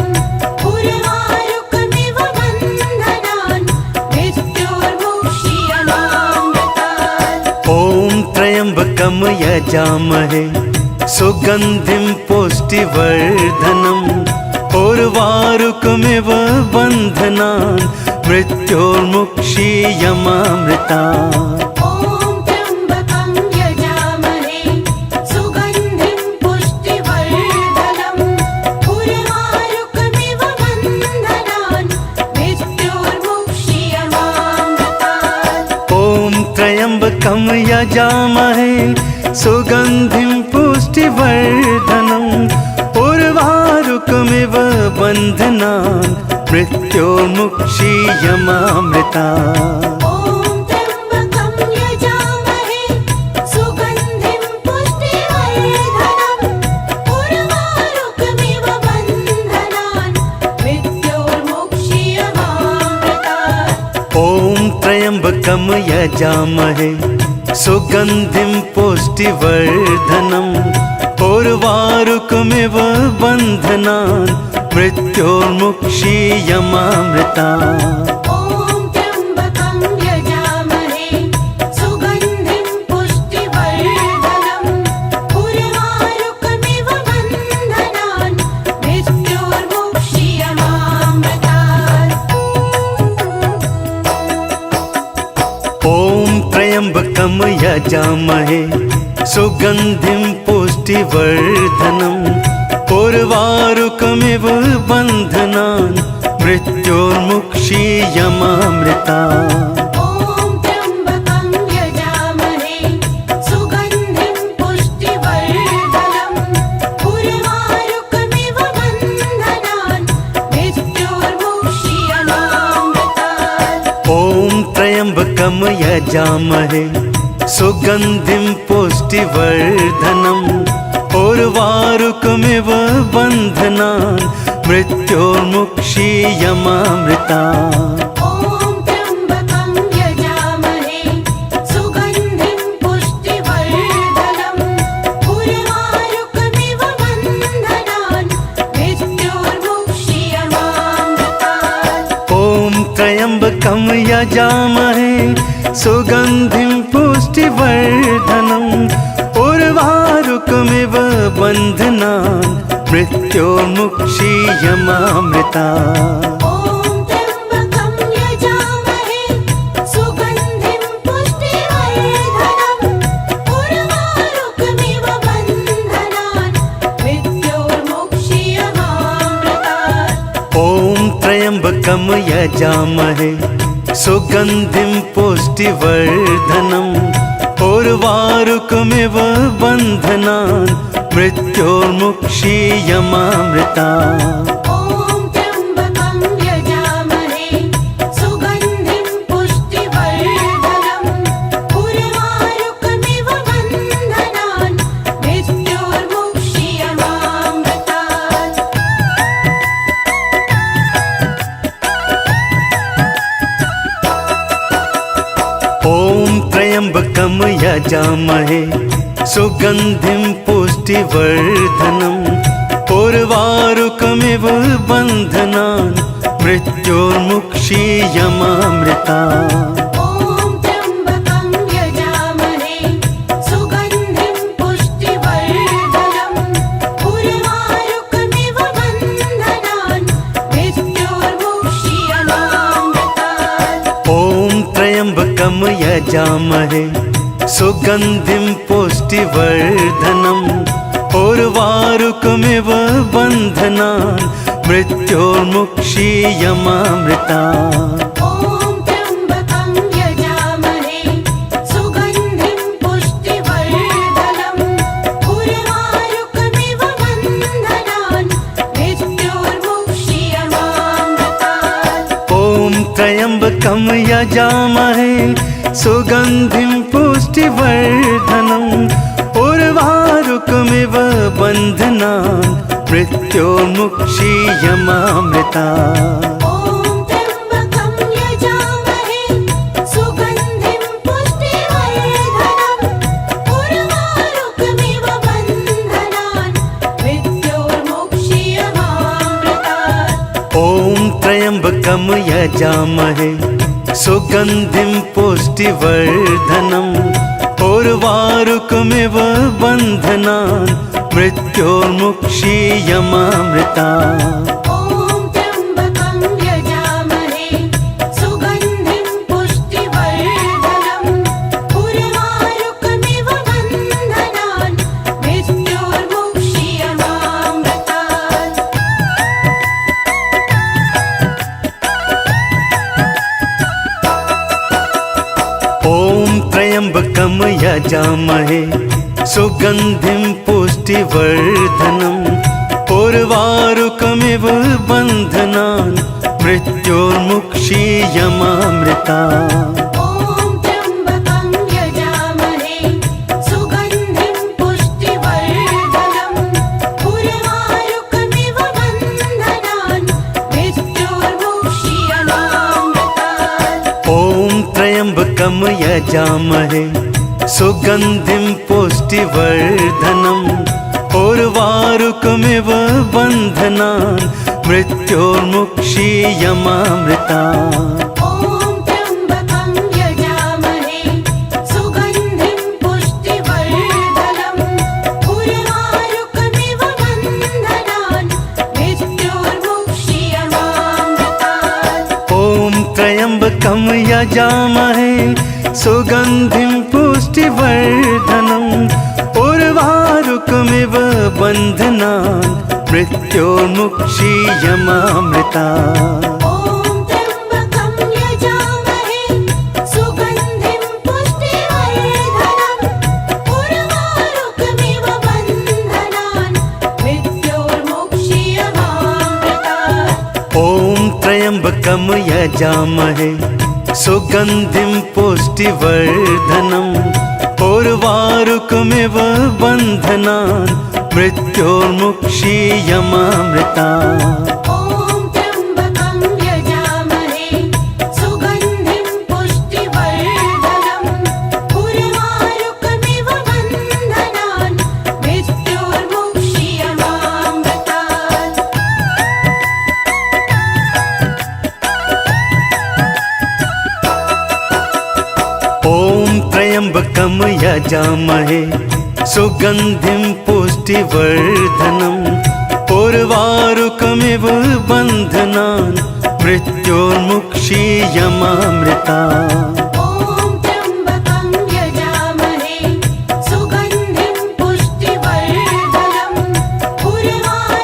उर्वारुकमिव बन्धनान् मृत्योर्मुक्षीयमामृतात्। ॐ त्र्यम्बकं यजामहे सुगन्धिं पुष्टिवर्धनम् उर्वारुकमिव बन्धनान् मृत्योर्मुक्षीयमामृतात्। ॐ त्र्यम्बकं यजामहे सुगन्धिं पुष्टिवर्धनम् उर्वारुकमिव बन्धनान् मृत्योर्मुक्षीयमामृतात्। ॐ त्र्यम्बकं यजामहे सुगन्धिं पुष्टिवर्धनम् उर्वारुकमिव बन्धनान् मृत्योर्मुक्षीयमामृतात्। ॐ त्र्यम्बकं यजामहे सुगन्धिं पुष्टिवर्धनम् उर्वारुकमिव बन्धनान् मृत्योर्मुक्षीयमामृतात्। ॐ त्र्यम्बकं यजामहे सुगन्धिं पुष्टिवर्धनम् पुष्टिवर्धनम् उर्वारुकमिव बन्धनान् मृत्योर्मुक्षीयमामृता ॐ त्र्यम्बकं यजामहे सुगन्धिं पुष्टिवर्धनम् उर्वारुकमिव बन्धनान् मृत्योर्मुक्षीयमामृतात् ॐ त्र्यम्बकं यजामहे सुगन्धिं पुष्टिवर्धनम् उर्वारुकमिव बन्धनान् मृत्योर्मुक्षीयमामृता ॐ त्र्यम्बकं यजामहे सुगन्धिं पुष्टिवर्धनम् उर्वारुकमिव बन्धनान् मृत्योर्मुक्षीयमामृतात् ॐ त्र्यम्बकं यजामहे सुगन्धिं पुष्टिवर्धनम् उर्वारुकमिव बन्धनान् मृत्योर्मुक्षीयमामृता ॐ त्र्यम्बकं यजामहे सुगन्धिं पुष्टिवर्धनम् उर्वारुकमिव बन्धनान् मृत्योर्मुक्षीयमामृतात् ॐ त्र्यम्बकं यजामहे सुगन्धिं पुष्टिवर्धनम् उर्वारुकमिव बन्धनान् मृत्योर्मुक्षीयमामृता ॐ त्र्यम्बकं यजामहे सुगन्धिं पुष्टिवर्धनम् उर्वारुकमिव बन्धनान् मृत्योर्मुक्षीयमामृतात् ॐ त्र्यम्बकं यजामहे सुगन्धिं पुष्टिवर्धनम् उर्वारुकमिव बन्धनान् मृत्योर्मुक्षीयमामृता ॐ त्र्यम्बकं यजामहे सुगन्धिं पुष्टिवर्धनम् उर्वारुकमिव बन्धनान् मृत्योर्मुक्षीयमामृतात् ॐ त्र्यम्बकं यजामहे सुगन्धिं पुष्टिवर्धनम् उर्वारुकमिव बन्धनान् मृत्योर्मुक्षीयमामृता ॐ त्र्यम्बकं यजामहे सुगन्धिं पुष्टिवर्धनम् उर्वारुकमिव बन्धनान् मृत्योर्मुक्षीयमामृतात् ॐ त्र्यम्बकं यजामहे सुगन्धिं पुष्टिवर्धनम् उर्वारुकमिव बन्धनान् मृत्योर्मुक्षीयमामृता ॐ त्र्यम्बकं यजामहे सुगन्धिं पुष्टिवर्धनम् उर्वारुकमिव बन्धनान् मृत्योर्मुक्षीयमामृतात् ॐ त्र्यम्बकं यजामहे सुगन्धिं पुष्टिवर्धनम् उर्वारुकमिव बन्धनान् मृत्योर्मुक्षीयमामृता ॐ त्र्यम्बकं यजामहे सुगन्धिं पुष्टिवर्धनम् उर्वारुकमिव बन्धनान् मृत्योर्मुक्षीयमामृतात् ॐ त्र्यम्बकं यजामहे सुगन्धिं पुष्टिवर्धनम् उर्वारुकमिव बन्धनान् मृत्योर्मुक्षीयमामृता ॐ त्र्यम्बकं यजामहे सुगन्धिं पुष्टिवर्धनम् उर्वारुकमिव बन्धनान् मृत्योर्मुक्षीयमामृतात् ॐ त्र्यम्बकं यजामहे सुगन्धिं पुष्टिवर्धनम् उर्वारुकमिव बन्धनान् मृत्योर्मुक्षीयमामृता ॐ त्र्यम्बकं यजामहे सुगन्धिं पुष्टिवर्धनम् उर्वारुकमिव बन्धनान् मृत्योर्मुक्षीयमामृतात् ॐ त्र्यम्बकं यजामहे सुगन्धिं पुष्टिवर्धनम् उर्वारुकमिव बन्धनान् मृत्योर्मुक्षीयमामृतात् ॐ त्र्यम्बकं यजामहे सुगन्धिं पुष्टिवर्धनम् उर्वारुकमिव बन्धनान् मृत्योर्मुक्षीयमामृतात् ॐ त्र्यम्बकं यजामहे सुगन्धिं पुष्टिवर्धनम् उर्वारुकमिव बन्धनान् मृत्योर्मुक्षीयमामृतात् ॐ त्र्यम्बकं यजामहे सुगन्धिं पुष्टिवर्धनम् उर्वारुकमिव बन्धनान् मृत्योर्मुक्षीयमामृतात् ॐ त्र्यम्बकं यजामहे सुगन्धिं पुष्टिवर्धनम् उर्वारुकमिव बन्धनान् मृत्योर्मुक्षीयमामृतात् ॐ त्र्यम्बकं यजामहे सुगन्धिं पुष्टिवर्धनम् उर्वारुकमिव बन्धनान् मृत्योर्मुक्षीयमामृतात् ॐ त्र्यम्बकं यजामहे सुगन्धिं पुष्टिवर्धनम् उर्वारुकमिव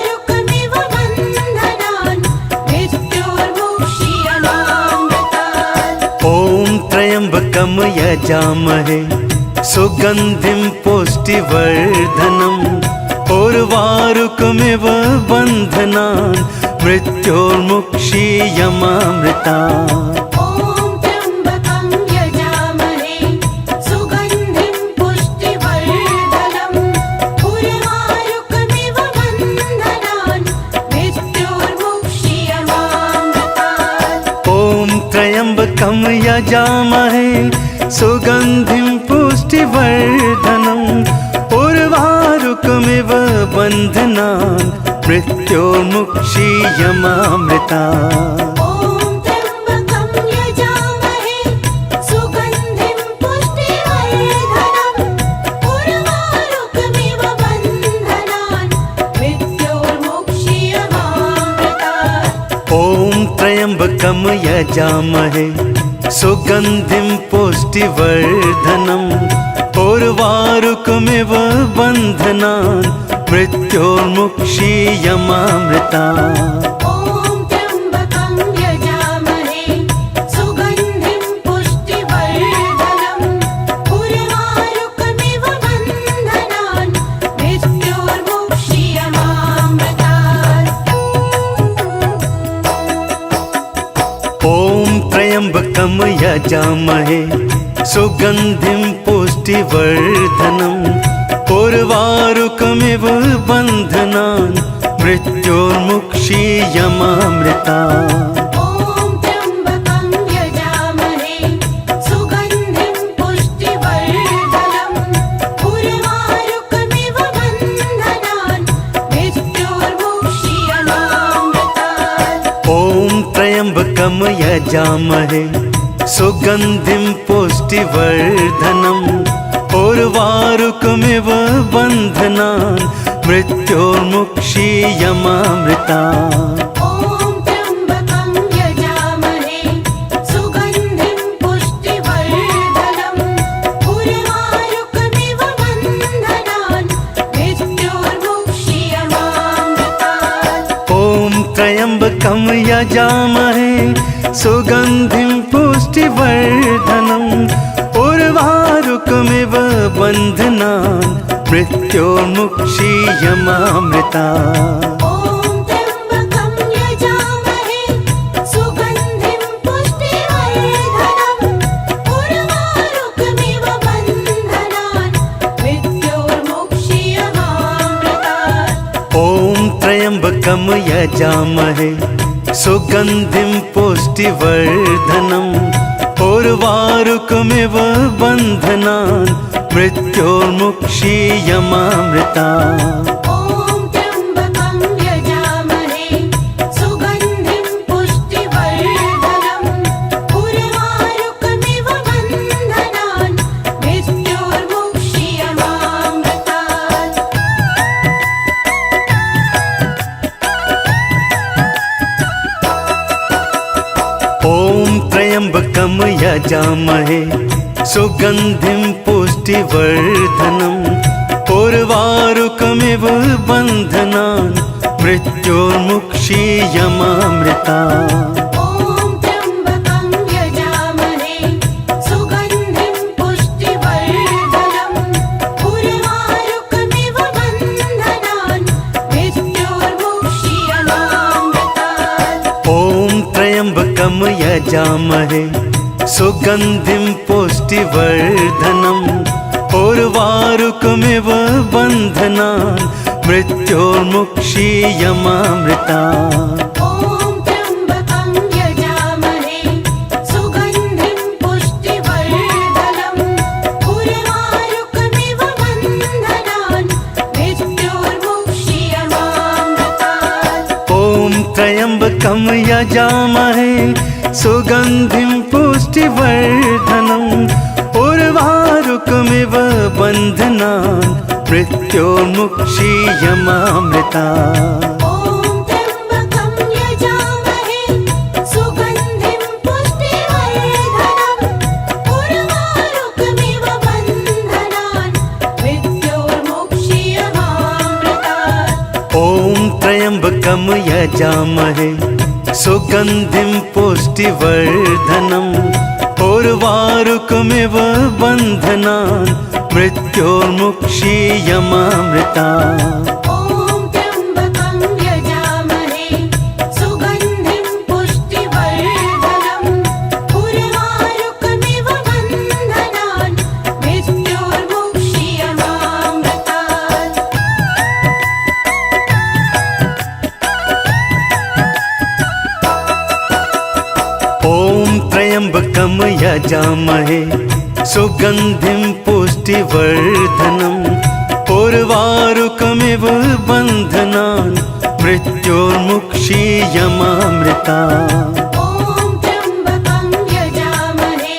बन्धनान् मृत्योर्मुक्षीयमामृतात् ॐ त्र्यम्बकं यजामहे सुगन्धिं पुष्टिवर्धनम् उर्वारुकमिव बन्धनान् मृत्योर्मुक्षीयमामृतात् ॐ त्र्यम्बकं यजामहे सुगन्धिं पुष्टिवर्धनम् उर्वारुकमिव बन्धनान् मृत्योर्मुक्षीयमामृतात् ॐ त्र्यम्बकं यजामहे सुगन्धिं पुष्टिवर्धनम् उर्वारुकमिव बन्धनान् मृत्योर्मुक्षीयमामृतात् ॐ त्र्यम्बकं यजामहे सुगन्धिं पुष्टिवर्धनम् उर्वारुकमिव बन्धनान् मृत्योर्मुक्षीयमामृतात् ॐ त्र्यम्बकं यजामहे सुगन्धिं पुष्टिवर्धनम् उर्वारुकमिव बन्धनान् मृत्योर्मुक्षीयमामृतात् ॐ त्र्यम्बकं यजामहे सुगन्धिं पुष्टिवर्धनम् उर्वारुकमिव बन्धनान् मृत्योर्मुक्षीयमामृतात् ॐ त्र्यम्बकं यजामहे सुगन्धिं पुष्टिवर्धनम् उर्वारुकमिव बन्धनान् मृत्योर्मुक्षीयमामृतात् ॐ त्र्यम्बकं यजामहे सुगन्धिं पुष्टिवर्धनम् उर्वारुकमिव बन्धनान् मृत्योर्मुक्षीयमामृतात् ॐ त्र्यम्बकं यजामहे सुगन्धिं पुष्टिवर्धनम् उर्वारुकमिव बन्धनान् मृत्योर्मुक्षीयमामृतात् ॐ त्र्यम्बकं यजामहे सुगन्धिं पुष्टिवर्धनम् उर्वारुकमिव बन्धनान् मृत्योर्मुक्षीयमामृतात् ॐ त्र्यम्बकं यजामहे सुगन्धिं पुष्टिवर्धनम् उर्वारुकमिव बन्धनान् मृत्योर्मुक्षीयमामृतात् ॐ त्र्यम्बकं यजामहे सुगन्धिं पुष्टिवर्धनम् उर्वारुकमिव बन्धनान् मृत्योर्मुक्षीयमामृतात् ॐ त्र्यम्बकं यजामहे सुगन्धिं पुष्टिवर्धनम् उर्वारुकमिव बन्धनान् मृत्योर्मुक्षीयमामृतात् ॐ त्र्यम्बकं यजामहे सुगन्धिं पुष्टिवर्धनम् उर्वारुकमिव बन्धनान् मृत्योर्मुक्षीयमामृता ॐ त्र्यम्बकं यजामहे सुगन्धिं पुष्टिवर्धनम् उर्वारुकमिव बन्धनान् मृत्योर्मुक्षीयमामृतात् ॐ त्र्यम्बकं यजामहे सुगन्धिं पुष्टिवर्धनम् उर्वारुकमिव बन्धनान् मृत्योर्मुक्षीयमामृता ॐ त्र्यम्बकं यजामहे सुगन्धिं पुष्टिवर्धनम् उर्वारुकमिव बन्धनान् मृत्योर्मुक्षीयमामृतात् ॐ त्र्यम्बकं यजामहे सुगन्धिं पुष्टिवर्धनम् उर्वारुकमिव बन्धनान् मृत्योर्मुक्षीयमामृता ॐ त्र्यम्बकं यजामहे सुगन्धिं पुष्टिवर्धनम् उर्वारुकमिव बन्धनान् मृत्योर्मुक्षीयमामृतात् ॐ त्र्यम्बकं यजामहे सुगन्धिं पुष्टिवर्धनम् उर्वारुकमिव बन्धनान् मृत्योर्मुक्षीयमामृता ॐ त्र्यम्बकं यजामहे सुगन्धिं पुष्टिवर्धनम् उर्वारुकमिव बन्धनान् मृत्योर्मुक्षीयमामृतात् ॐ त्र्यम्बकं यजामहे सुगन्धिं पुष्टिवर्धनम् उर्वारुकमिव बन्धनान् मृत्योर्मुक्षीयमामृता ॐ त्र्यम्बकं यजामहे सुगन्धिं पुष्टिवर्धनम् उर्वारुकमिव बन्धनान् मृत्योर्मुक्षीयमामृतात् ॐ त्र्यम्बकं यजामहे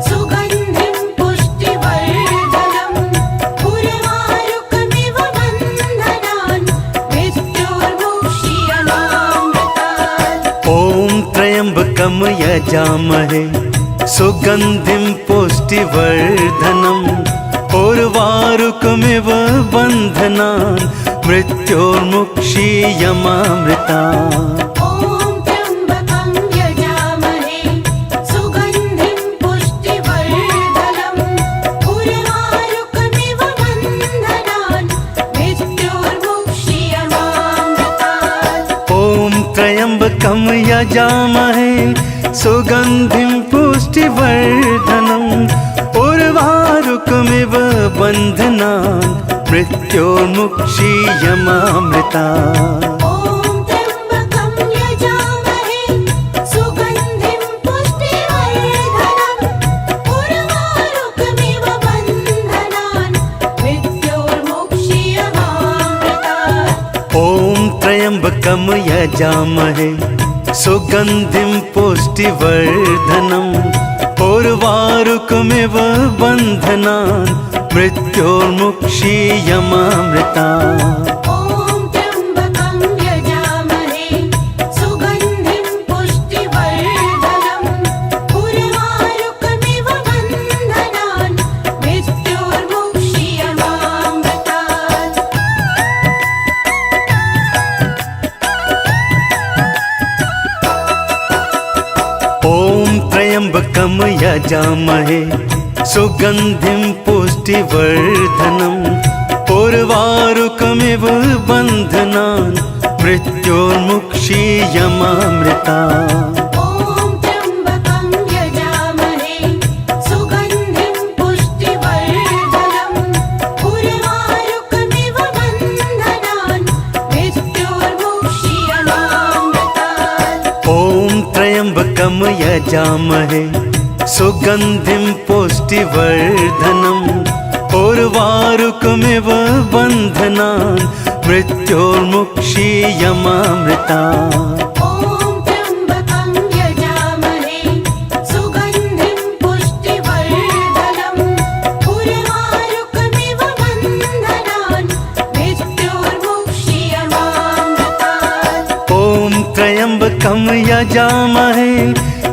सुगन्धिं पुष्टिवर्धनम् उर्वारुकमिव बन्धनान् मृत्योर्मुक्षीयमामृता ॐ त्र्यम्बकं यजामहे सुगन्धिं पुष्टिवर्धनम् उर्वारुकमिव बन्धनान् मृत्योर्मुक्षीयमामृतात् ॐ त्र्यम्बकं यजामहे सुगन्धिं पुष्टिवर्धनम् उर्वारुकमिव बन्धनान् मृत्योर्मुक्षीयमामृता ॐ त्र्यम्बकं यजामहे सुगन्धिं पुष्टिवर्धनम् उर्वारुकमिव बन्धनान् मृत्योर्मुक्षीयमामृतात् ॐ त्र्यम्बकं यजामहे सुगन्धिं पुष्टिवर्धनम् उर्वारुकमिव बन्धनान् मृत्योर्मुक्षीयमामृता ॐ त्र्यम्बकं यजामहे सुगन्धिं पुष्टिवर्धनम् उर्वारुकमिव बन्धनान् मृत्योर्मुक्षीयमामृतात् ॐ त्र्यम्बकं यजामहे सुगन्धिं पुष्टिवर्धनम् उर्वारुकमिव बन्धनान् मृत्योर्मुक्षीयमामृता ॐ त्र्यम्बकं यजामहे सुगन्धिं पुष्टिवर्धनम् उर्वारुकमिव बन्धनान् मृत्योर्मुक्षीयमामृतात् ॐ त्र्यम्बकं यजामहे सुगन्धिं पुष्टिवर्धनम् उर्वारुकमिव बन्धनान् मृत्योर्मुक्षीयमामृता ॐ त्र्यम्बकं यजामहे सुगन्धिं पुष्टिवर्धनम् उर्वारुकमिव बन्धनान् मृत्योर्मुक्षीयमामृतात् ॐ त्र्यम्बकं यजामहे सुगन्धिं पुष्टिवर्धनम् उर्वारुकमिव बन्धनान् मृत्योर्मुक्षीयमामृता ॐ त्र्यम्बकं यजामहे सुगन्धिं पुष्टिवर्धनम् उर्वारुकमिव बन्धनान् मृत्योर्मुक्षीयमामृतात् ॐ त्र्यम्बकं यजामहे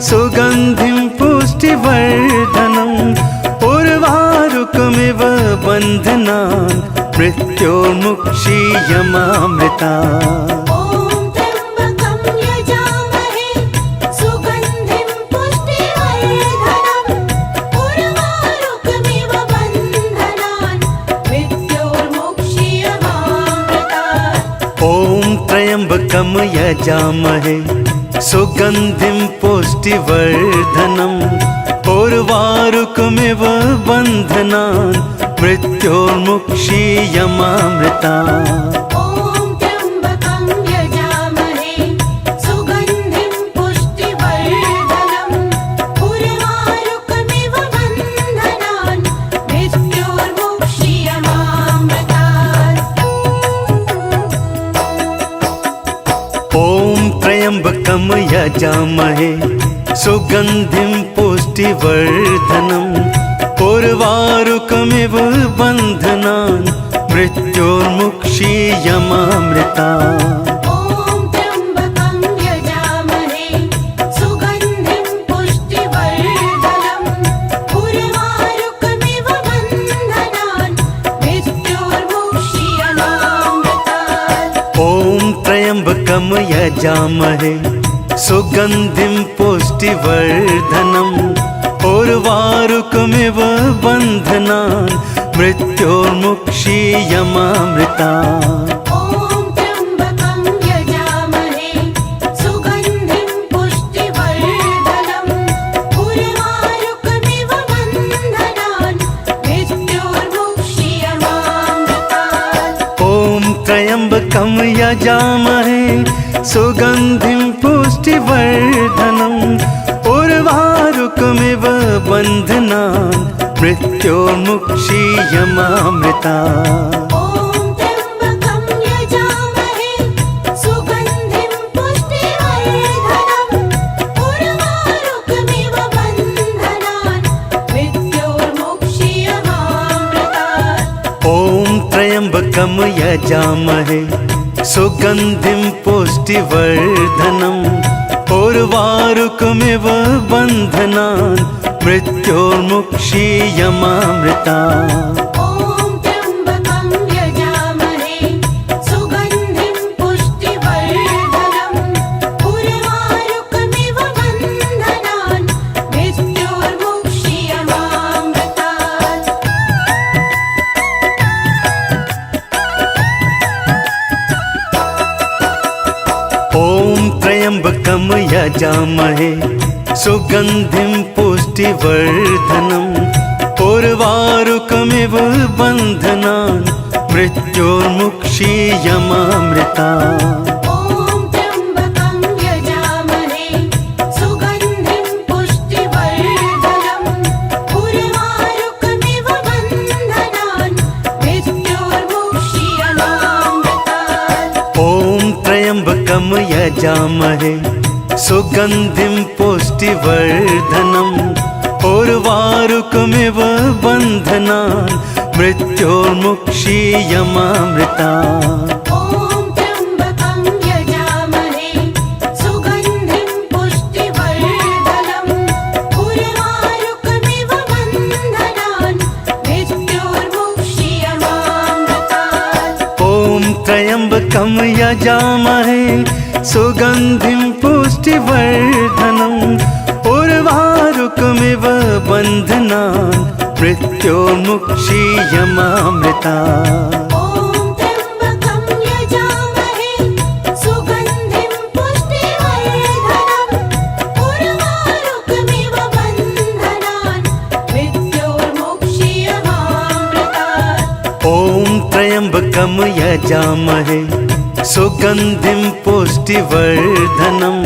सुगन्धिं पुष्टिवर्धनम् उर्वारुकमिव बन्धनान् मृत्योर्मुक्षीयमामृता ॐ त्र्यम्बकं यजामहे सुगन्धिं पुष्टिवर्धनम् उर्वारुकमिव बन्धनान् मृत्योर्मुक्षीयमामृतात् ॐ त्र्यम्बकं यजामहे सुगन्धिं पुष्टिवर्धनम् उर्वारुकमिव बन्धनान् मृत्योर्मुक्षीयमामृता ॐ त्र्यम्बकं यजामहे सुगन्धिं पुष्टिवर्धनम् उर्वारुकमिव बन्धनान् मृत्योर्मुक्षीयमामृतात् ॐ त्र्यम्बकं यजामहे सुगन्धिं पुष्टिवर्धनम् उर्वारुकमिव बन्धनान् मृत्योर्मुक्षीयमामृता ॐ त्र्यम्बकं यजामहे सुगन्धिं पुष्टिवर्धनम् उर्वारुकमिव बन्धनान् मृत्योर्मुक्षीयमामृतात् ॐ त्र्यम्बकं यजामहे सुगन्धिं पुष्टिवर्धनम् उर्वारुकमिव बन्धनान् मृत्योर्मुक्षीयमामृता ॐ त्र्यम्बकं यजामहे सुगन्धिं पुष्टिवर्धनम् उर्वारुकमिव बन्धनान् मृत्योर्मुक्षीयमामृतात् ॐ त्र्यम्बकं यजामहे सुगन्धिं पुष्टिवर्धनम् उर्वारुकमिव बन्धनान् मृत्योर्मुक्षीयमामृता ॐ त्र्यम्बकं यजामहे सुगन्धिं पुष्टिवर्धनम् उर्वारुकमिव बन्धनान् मृत्योर्मुक्षीयमामृतात् ॐ त्र्यम्बकं यजामहे सुगन्धिं पुष्टिवर्धनम् उर्वारुकमिव बन्धनान् मृत्योर्मुक्षीयमामृता ॐ त्र्यम्बकं यजामहे सुगन्धिं पुष्टिवर्धनम् उर्वारुकमिव बन्धनान् मृत्योर्मुक्षीयमामृतात् ॐ त्र्यम्बकं यजामहे सुगन्धिं पुष्टिवर्धनम् उर्वारुकमिव बन्धनान् मृत्योर्मुक्षीयमामृता ॐ त्र्यम्बकं यजामहे सुगन्धिं पुष्टिवर्धनम् उर्वारुकमिव बन्धनान् मृत्योर्मुक्षीयमामृतात् ॐ त्र्यम्बकं यजामहे सुगन्धिं पुष्टिवर्धनम् उर्वारुकमिव बन्धनान् मृत्योर्मुक्षीयमामृता ॐ त्र्यम्बकं यजामहे सुगन्धिं पुष्टिवर्धनम् उर्वारुकमिव बन्धनान् मृत्योर्मुक्षीयमामृतात् ॐ त्र्यम्बकं यजामहे सुगन्धिं पुष्टिवर्धनम् उर्वारुकमिव बन्धनान् मृत्योर्मुक्षीयमामृता ॐ त्र्यम्बकं यजामहे सुगन्धिं पुष्टिवर्धनम् उर्वारुकमिव बन्धनान् मृत्योर्मुक्षीयमामृतात् ॐ त्र्यम्बकं यजामहे सुगन्धिं पुष्टिवर्धनम्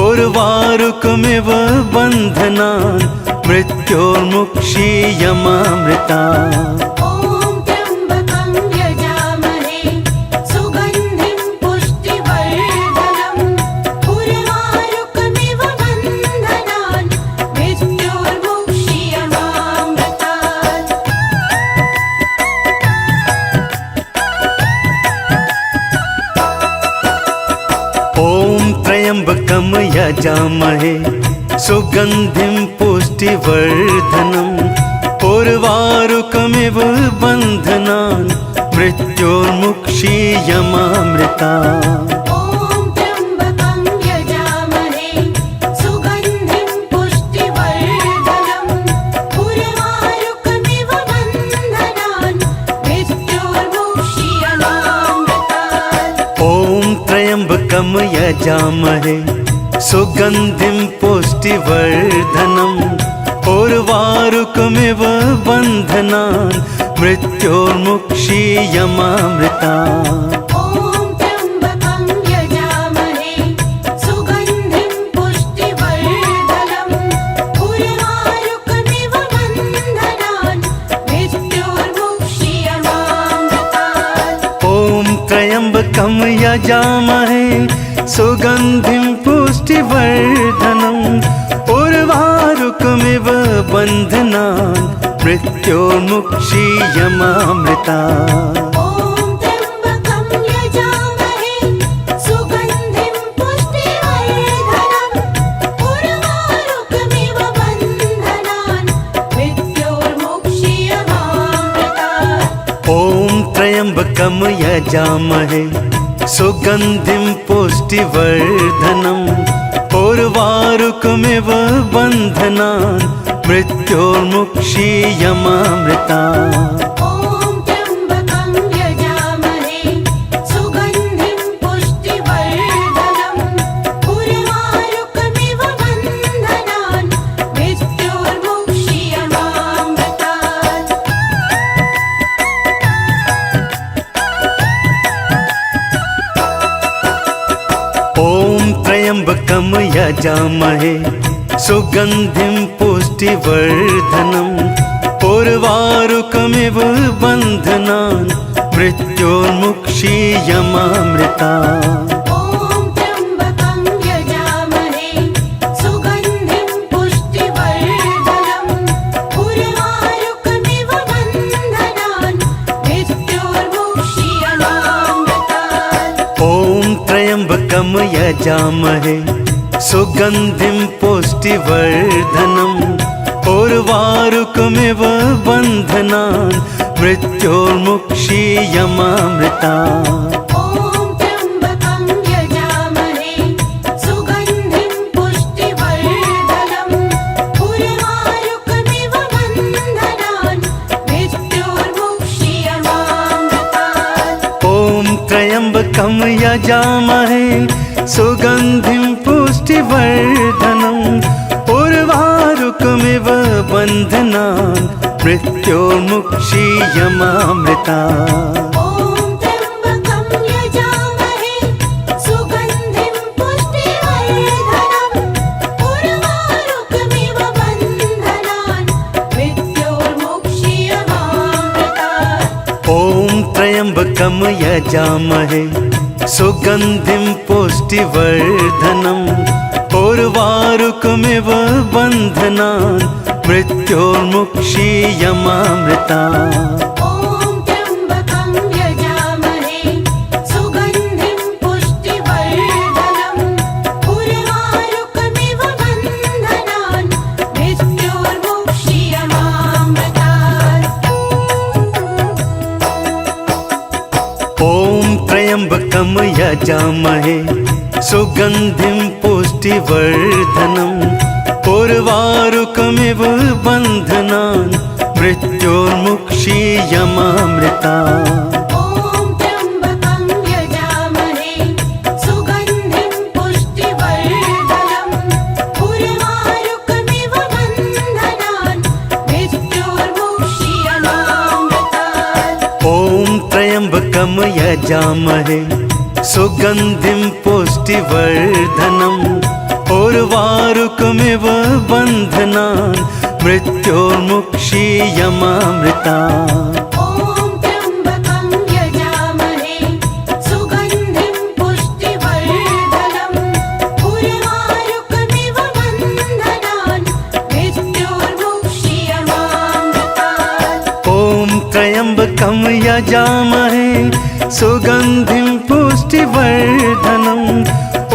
उर्वारुकमिव बन्धनान् मृत्योर्मुक्षीयमामृता ॐ यजामहे सुगन्धिं पुष्टिवर्धनम् उर्वारुकमिव बन्धनान् मृत्योर्मुक्षीयमामृता ॐ त्र्यम्बकं यजामहे सुगन्धिं पुष्टिवर्धनम् उर्वारुकमिव बन्धनान् मृत्योर्मुक्षीयमामृतात् ॐ त्र्यम्बकं यजामहे सुगन्धिं पुष्टिवर्धनम् उर्वारुकमिव बन्धनान् मृत्योर्मुक्षीयमामृता ॐ त्र्यम्बकं यजामहे सुगन्धिं पुष्टिवर्धनम् उर्वारुकमिव बन्धनान् मृत्योर्मुक्षीयमामृतात् ॐ त्र्यम्बकं यजामहे सुगन्धिं पुष्टिवर्धनम् उर्वारुकमिव बन्धनान् मृत्योर्मुक्षीयमामृता ॐ त्र्यम्बकं यजामहे सुगन्धिं पुष्टिवर्धनम् उर्वारुकमिव बन्धनान् मृत्योर्मुक्षीयमामृतात् ॐ त्र्यम्बकं यजामहे सुगन्धिं पुष्टिवर्धनम् उर्वारुकमिव बन्धनान् मृत्योर्मुक्षीयमामृता ॐ त्र्यम्बकं यजामहे सुगन्धिं पुष्टिवर्धनम् उर्वारुकमिव बन्धनान् मृत्योर्मुक्षीयमामृतात् ॐ त्र्यम्बकं यजामहे सुगन्धिं पुष्टिवर्धनम् उर्वारुकमिव बन्धनान् मृत्योर्मुक्षीयमामृता ॐ त्र्यम्बकं यजामहे सुगन्धिं पुष्टिवर्धनम् उर्वारुकमिव बन्धनान् मृत्योर्मुक्षीयमामृतात् ॐ त्र्यम्बकं यजामहे सुगन्धिं पुष्टिवर्धनम् उर्वारुकमिव बन्धनान् मृत्योर्मुक्षीयमामृता ॐ त्र्यम्बकं यजामहे सुगन्धिं पुष्टिवर्धनम् उर्वारुकमिव बन्धनान् मृत्योर्मुक्षीयमामृतात् ॐ त्र्यम्बकं यजामहे सुगन्धिं पुष्टिवर्धनम् उर्वारुकमिव बन्धनान् मृत्योर्मुक्षीयमामृता ॐ त्र्यम्बकं यजामहे सुगन्धिं पुष्टिवर्धनम् उर्वारुकमिव बन्धनान् मृत्योर्मुक्षीयमामृतात् ॐ त्र्यम्बकं यजामहे सुगन्धिं पुष्टिवर्धनम् उर्वारुकमिव बन्धनान् मृत्योर्मुक्षीयमामृता ॐ त्र्यम्बकं यजामहे सुगन्धिं पुष्टिवर्धनम् उर्वारुकमिव बन्धनान् मृत्योर्मुक्षीयमामृतात् ॐ त्र्यम्बकं यजामहे सुगन्धिं पुष्टिवर्धनम् उर्वारुकमिव बन्धनान् मृत्योर्मुक्षीयमामृता ॐ त्र्यम्बकं यजामहे सुगन्धिं पुष्टिवर्धनम् उर्वारुकमिव बन्धनान् मृत्योर्मुक्षीयमामृतात् ॐ त्र्यम्बकं यजामहे सुगन्धिं पुष्टिवर्धनम् उर्वारुकमिव बन्धनान् मृत्योर्मुक्षीयमामृता ॐ त्र्यम्बकं यजामहे सुगन्धिं पुष्टिवर्धनम् उर्वारुकमिव बन्धनान् मृत्योर्मुक्षीयमामृतात् ॐ त्र्यम्बकं यजामहे सुगन्धिं पुष्टिवर्धनम्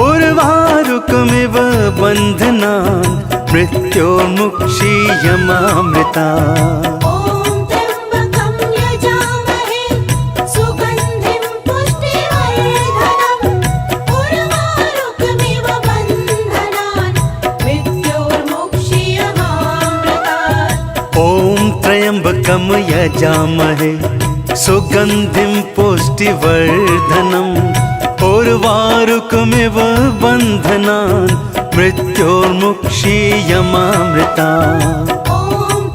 उर्वारुकमिव उर्वारुकमिव बन्धनान् मृत्योर्मुक्षीयमामृता ॐ त्र्यम्बकं यजामहे सुगन्धिं पुष्टिवर्धनम् उर्वारुकमिव बन्धनान् मृत्योर्मुक्षीयमामृतात् ॐ त्र्यम्बकं यजामहे सुगन्धिं पुष्टिवर्धनम् उर्वारुकमिव बन्धनान् मृत्योर्मुक्षीयमामृता ॐ त्र्यम्बकं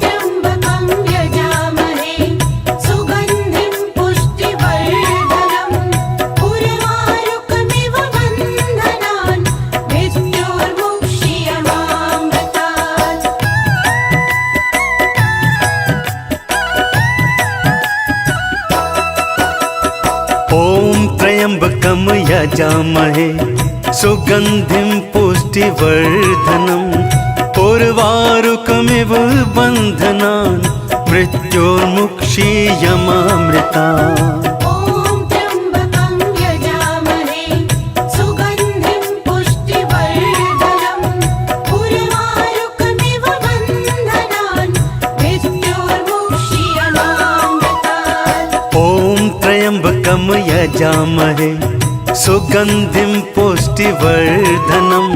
यजामहे सुगन्धिं पुष्टिवर्धनम् उर्वारुकमिव बन्धनान् मृत्योर्मुक्षीयमामृतात् ॐ त्र्यम्बकं यजामहे सुगन्धिं पुष्टिवर्धनम् उर्वारुकमिव बन्धनान् मृत्योर्मुक्षीयमामृता ॐ त्र्यम्बकं यजामहे सुगन्धिं पुष्टिवर्धनम्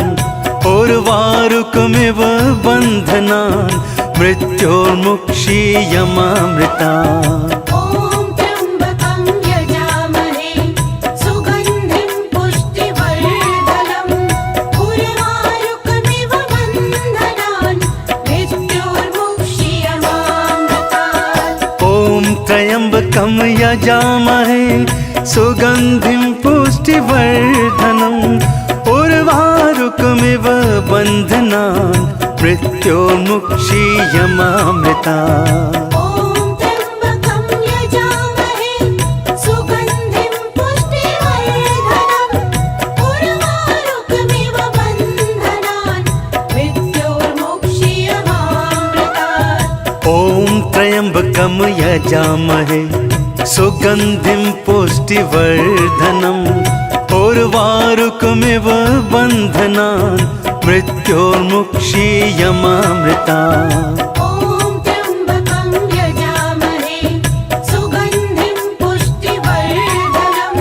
उर्वारुकमिव बन्धनान् मृत्योर्मुक्षीयमामृतात् ॐ त्र्यम्बकं यजामहे सुगन्धिं पुष्टिवर्धनम् उर्वारुकमिव बन्धनान् मृत्योर्मुक्षीयमामृता ॐ त्र्यम्बकं यजामहे सुगन्धिं पुष्टिवर्धनम् उर्वारुकमिव बन्धनान् मृत्योर्मुक्षीयमामृतात् ॐ त्र्यम्बकं यजामहे सुगन्धिं पुष्टिवर्धनम् उर्वारुकमिव बन्धनान् मृत्योर्मुक्षीयमामृता ॐ त्र्यम्बकं यजामहे सुगन्धिं पुष्टिवर्धनम् उर्वारुकमिव बन्धनान् मृत्योर्मुक्षीयमामृतात् ॐ त्र्यम्बकं यजामहे सुगन्धिं पुष्टिवर्धनम्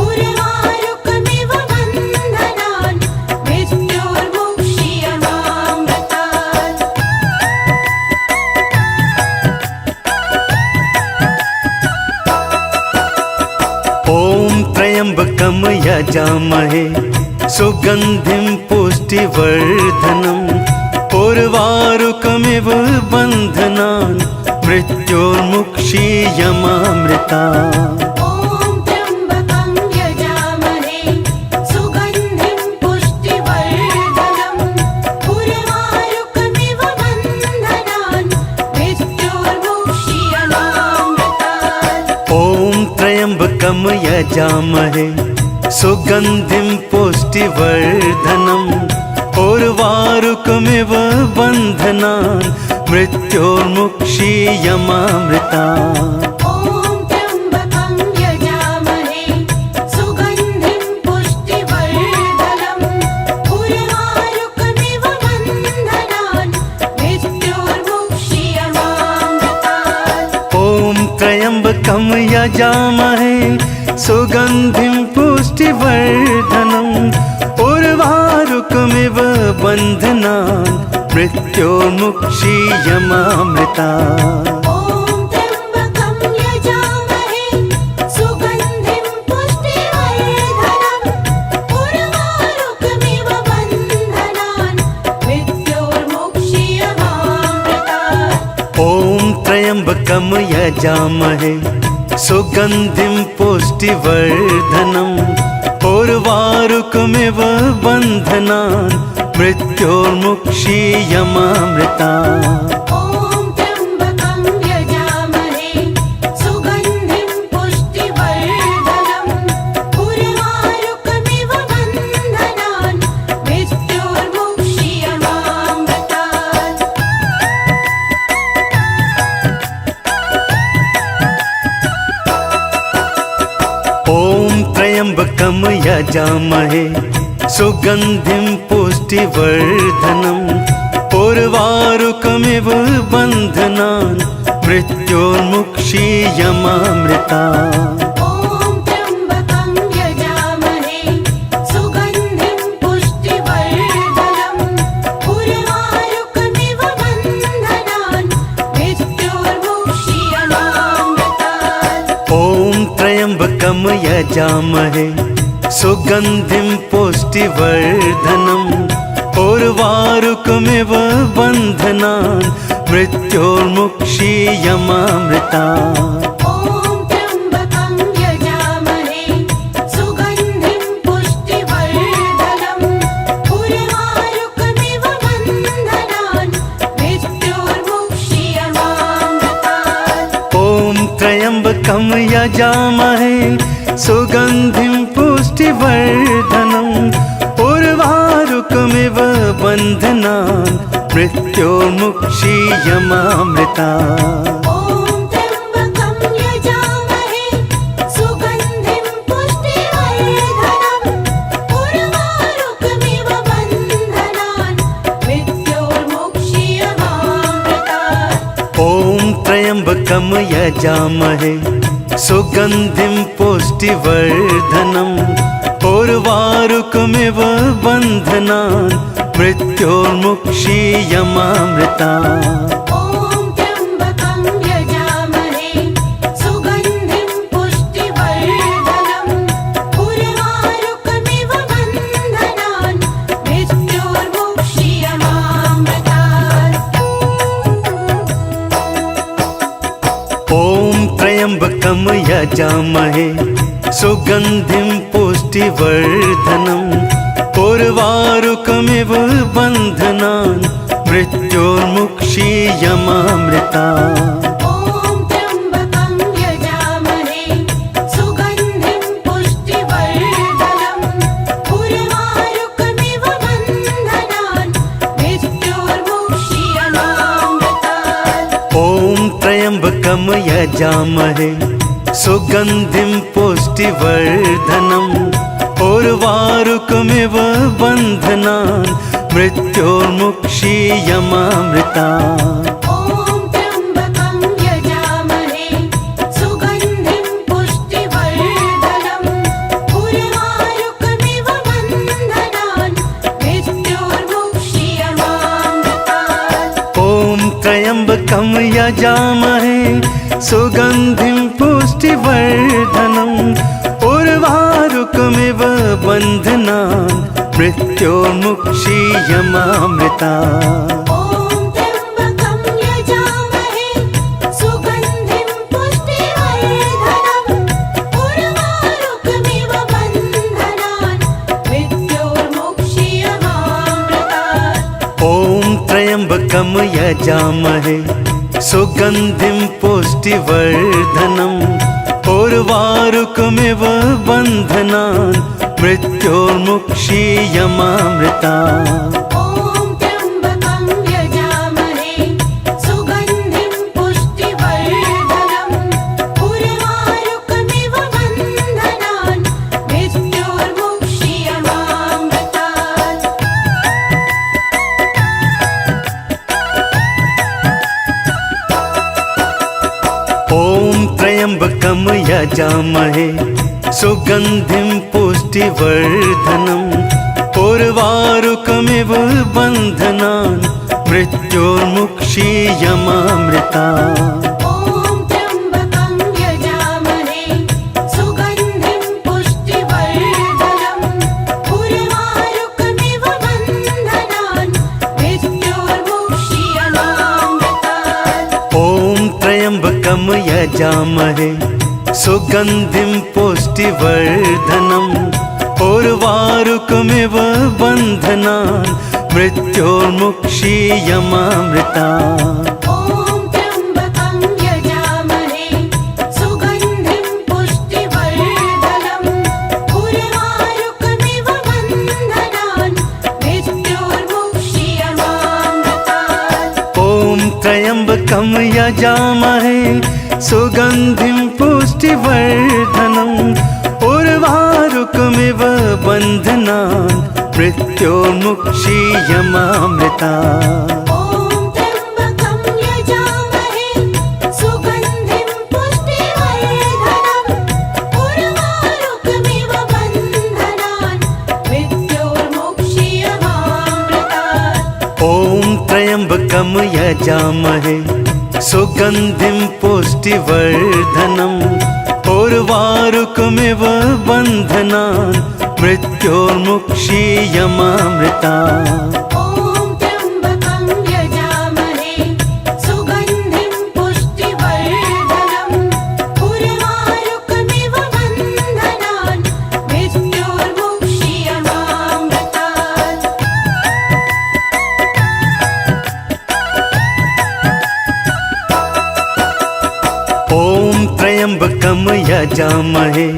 उर्वारुकमिव बन्धनान् मृत्योर्मुक्षीयमामृता ॐ त्र्यम्बकं यजामहे सुगन्धिं पुष्टिवर्धनम् उर्वारुकमिव बन्धनान् मृत्योर्मुक्षीयमामृतात् ॐ त्र्यम्बकं यजामहे सुगन्धिं पुष्टिवर्धनम् उर्वारुकमिव बन्धनान् मृत्योर्मुक्षीयमामृता ॐ त्र्यम्बकं यजामहे सुगन्धिं पुष्टिवर्धनम् उर्वारुकमिव बन्धनान् मृत्योर्मुक्षीयमामृतात् ॐ त्र्यम्बकं यजामहे सुगन्धिं पुष्टिवर्धनम् उर्वारुकमिव बन्धनान् मृत्योर्मुक्षीयमामृता ॐ त्र्यम्बकं यजामहे सुगन्धिं पुष्टिवर्धनम् उर्वारुकमिव बन्धनान् मृत्योर्मुक्षीयमामृतात् ॐ त्र्यम्बकं यजामहे सुगन्धिं पुष्टिवर्धनम् उर्वारुकमिव बन्धनान् मृत्योर्मुक्षीयमामृता ॐ त्र्यम्बकं यजामहे सुगन्धिं पुष्टिवर्धनम् उर्वारुकमिव बन्धनान् मृत्योर्मुक्षीयमामृतात् ॐ त्र्यम्बकं यजामहे सुगन्धिं पुष्टिवर्धनम् उर्वारुकमिव बन्धनान् मृत्योर्मुक्षीयमामृता ॐ त्र्यम्बकं यजामहे सुगन्धिं पुष्टिवर्धनम् उर्वारुकमिव बन्धनान् मृत्योर्मुक्षीयमामृतात् ॐ त्र्यम्बकं यजामहे सुगन्धिं पुष्टिवर्धनम् उर्वारुकमिव बन्धनान् मृत्योर्मुक्षीयमामृता ॐ त्र्यम्बकं यजामहे सुगन्धिं पुष्टिवर्धनम् उर्वारुकमिव बन्धनान् मृत्योर्मुक्षीयमामृतात् ॐ त्र्यम्बकं यजामहे सुगन्धिं पुष्टिवर्धनम् उर्वारुकमिव बन्धनान् मृत्योर्मुक्षीयमामृता ॐ त्र्यम्बकं यजामहे सुगन्धिं पुष्टिवर्धनम् उर्वारुकमिव बन्धनान् मृत्योर्मुक्षीयमामृतात् ॐ त्र्यम्बकं यजामहे सुगन्धिं पुष्टिवर्धनम् उर्वारुकमिव बन्धनान् मृत्योर्मुक्षीयमामृता ॐ त्र्यम्बकं यजामहे सुगन्धिं पुष्टिवर्धनम् उर्वारुकमिव बन्धनान् मृत्योर्मुक्षीयमामृतात् ॐ त्र्यम्बकं यजामहे सुगन्धिं पुष्टिवर्धनम् उर्वारुकमिव बन्धनान् मृत्योर्मुक्षीयमामृता ॐ त्र्यम्बकं यजामहे सुगन्धिं पुष्टिवर्धनम् उर्वारुकमिव बन्धनान् मृत्योर्मुक्षीयमामृतात् ॐ त्र्यम्बकं यजामहे सुगन्धिं पुष्टिवर्धनम् उर्वारुकमिव बन्धनान् मृत्योर्मुक्षीयमामृता ॐ त्र्यम्बकं यजामहे सुगन्धिं पुष्टिवर्धनम् उर्वारुकमिव बन्धनान् मृत्योर्मुक्षीयमामृतात् ॐ त्र्यम्बकं यजामहे सुगन्धिं पुष्टिवर्धनम् उर्वारुकमिव बन्धनान् मृत्योर्मुक्षीयमामृता ॐ त्र्यम्बकं यजामहे सुगन्धिं पुष्टिवर्धनम् उर्वारुकमिव बन्धनान् मृत्योर्मुक्षीयमामृतात् ॐ त्र्यम्बकं यजामहे सुगन्धिं पुष्टिवर्धनम् उर्वारुकमिव बन्धनान् मृत्योर्मुक्षीयमामृता ॐ त्र्यम्बकं यजामहे सुगन्धिं पुष्टिवर्धनम् उर्वारुकमिव बन्धनान् मृत्योर्मुक्षीयमामृतात् ॐ त्र्यम्बकं यजामहे सुगन्धिं पुष्टिवर्धनम् उर्वारुकमिव बन्धनान् मृत्योर्मुक्षीयमामृता ॐ त्र्यम्बकं यजामहे सुगन्धिं पुष्टिवर्धनम् उर्वारुकमिव बन्धनान् मृत्योर्मुक्षीयमामृतात् ॐ त्र्यम्बकं यजामहे सुगन्धिं पुष्टिवर्धनम् उर्वारुकमिव बन्धनान् मृत्योर्मुक्षीयमामृता ॐ त्र्यम्बकं यजामहे सुगन्धिं पुष्टिवर्धनम् उर्वारुकमिव बन्धनान् मृत्योर्मुक्षीयमामृतात् ॐ त्र्यम्बकं यजामहे सुगन्धिं पुष्टिवर्धनम् उर्वारुकमिव बन्धनान् मृत्योर्मुक्षीयमामृता ॐ त्र्यम्बकं यजामहे सुगन्धिं पुष्टिवर्धनम् उर्वारुकमिव बन्धनान् मृत्योर्मुक्षीयमामृतात् ॐ त्र्यम्बकं यजामहे सुगन्धिं पुष्टिवर्धनम् उर्वारुकमिव बन्धनान् मृत्योर्मुक्षीयमामृता ॐ त्र्यम्बकं यजामहे सुगन्धिं पुष्टिवर्धनम् उर्वारुकमिव बन्धनान् मृत्योर्मुक्षीयमामृतात् ॐ त्र्यम्बकं यजामहे सुगन्धिं पुष्टिवर्धनम् उर्वारुकमिव बन्धनान् मृत्योर्मुक्षीयमामृता ॐ त्र्यम्बकं यजामहे सुगन्धिं पुष्टिवर्धनम् उर्वारुकमिव बन्धनान् मृत्योर्मुक्षीयमामृतात् ॐ त्र्यम्बकं यजामहे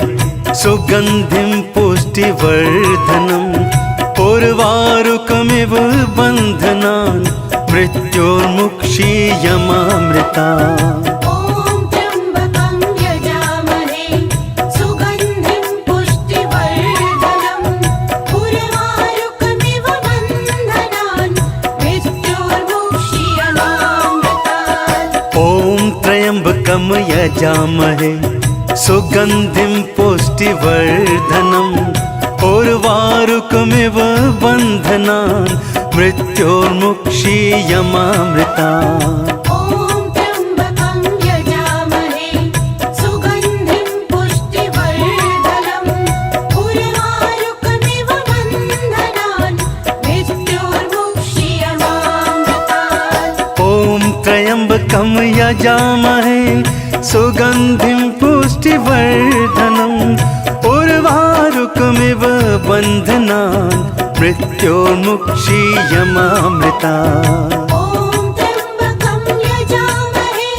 सुगन्धिं पुष्टिवर्धनम् उर्वारुकमिव बन्धनान् मृत्योर्मुक्षीयमामृता ॐ त्र्यम्बकं यजामहे सुगन्धिं पुष्टिवर्धनम् उर्वारुकमिव बन्धनान् मृत्योर्मुक्षीयमामृतात् ॐ त्र्यम्बकं यजामहे सुगन्धिं पुष्टिवर्धनम् उर्वारुकमिव बन्धनान् मृत्योर्मुक्षीयमामृता ॐ त्र्यम्बकं यजामहे सुगन्धिं पुष्टिवर्धनम् उर्वारुकमिव बन्धनान् मृत्योर्मुक्षीयमामृतात् ॐ त्र्यम्बकं यजामहे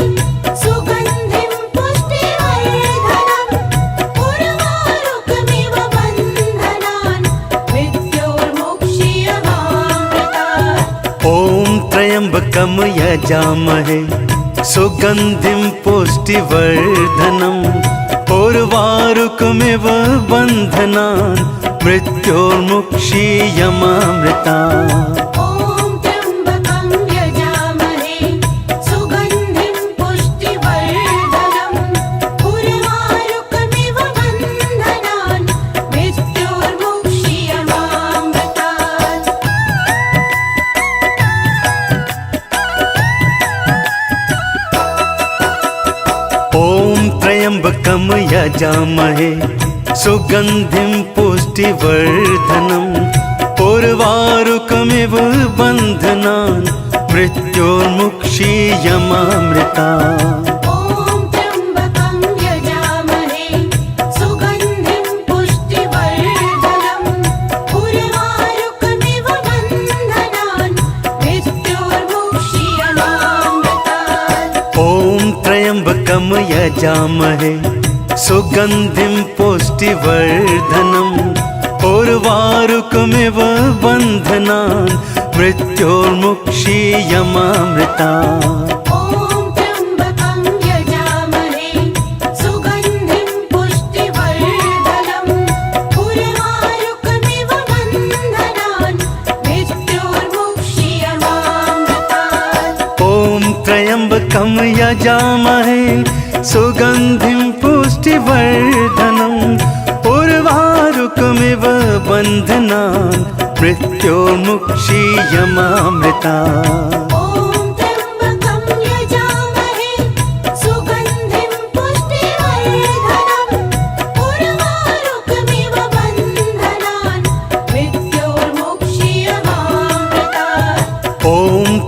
सुगन्धिं पुष्टिवर्धनम् उर्वारुकमिव बन्धनान् मृत्योर्मुक्षीयमामृता ॐ त्र्यम्बकं यजामहे सुगन्धिं पुष्टिवर्धनम् उर्वारुकमिव बन्धनान् मृत्योर्मुक्षीयमामृतात् ॐ त्र्यम्बकं यजामहे सुगन्धिं पुष्टिवर्धनम् उर्वारुकमिव बन्धनान् मृत्योर्मुक्षीयमामृता ॐ त्र्यम्बकं यजामहे सुगन्धिं पुष्टिवर्धनम् उर्वारुकमिव बन्धनान् मृत्योर्मुक्षीयमामृतात् ॐ त्र्यम्बकं यजामहे सुगन्धिं पुष्टिवर्धनम् उर्वारुकमिव बन्धनान् मृत्योर्मुक्षीयमामृता ॐ त्र्यम्बकं यजामहे सुगन्धिं पुष्टिवर्धनम् उर्वारुकमिव बन्धनान् मृत्योर्मुक्षीयमामृतात् ॐ त्र्यम्बकं यजामहे सुगन्धिं पुष्टिवर्धनम् उर्वारुकमिव बन्धनान् मृत्योर्मुक्षीयमामृता ॐ त्र्यम्बकं यजामहे सुगन्धिं पुष्टिवर्धनम् उर्वारुकमिव बन्धनान् मृत्योर्मुक्षीयमामृतात् ॐ त्र्यम्बकं यजामहे सुगन्धिं पुष्टिवर्धनम् उर्वारुकमिव बन्धनान् मृत्योर्मुक्षीयमामृता ॐ त्र्यम्बकं यजामहे सुगन्धिं पुष्टिवर्धनम् उर्वारुकमिव बन्धनान् मृत्योर्मुक्षीयमामृतात् ॐ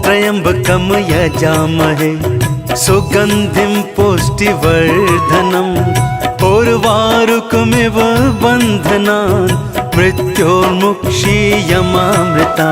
त्र्यम्बकं यजामहे सुगन्धिं पुष्टिवर्धनम् उर्वारुकमिव बन्धनान् मृत्योर्मुक्षीयमामृता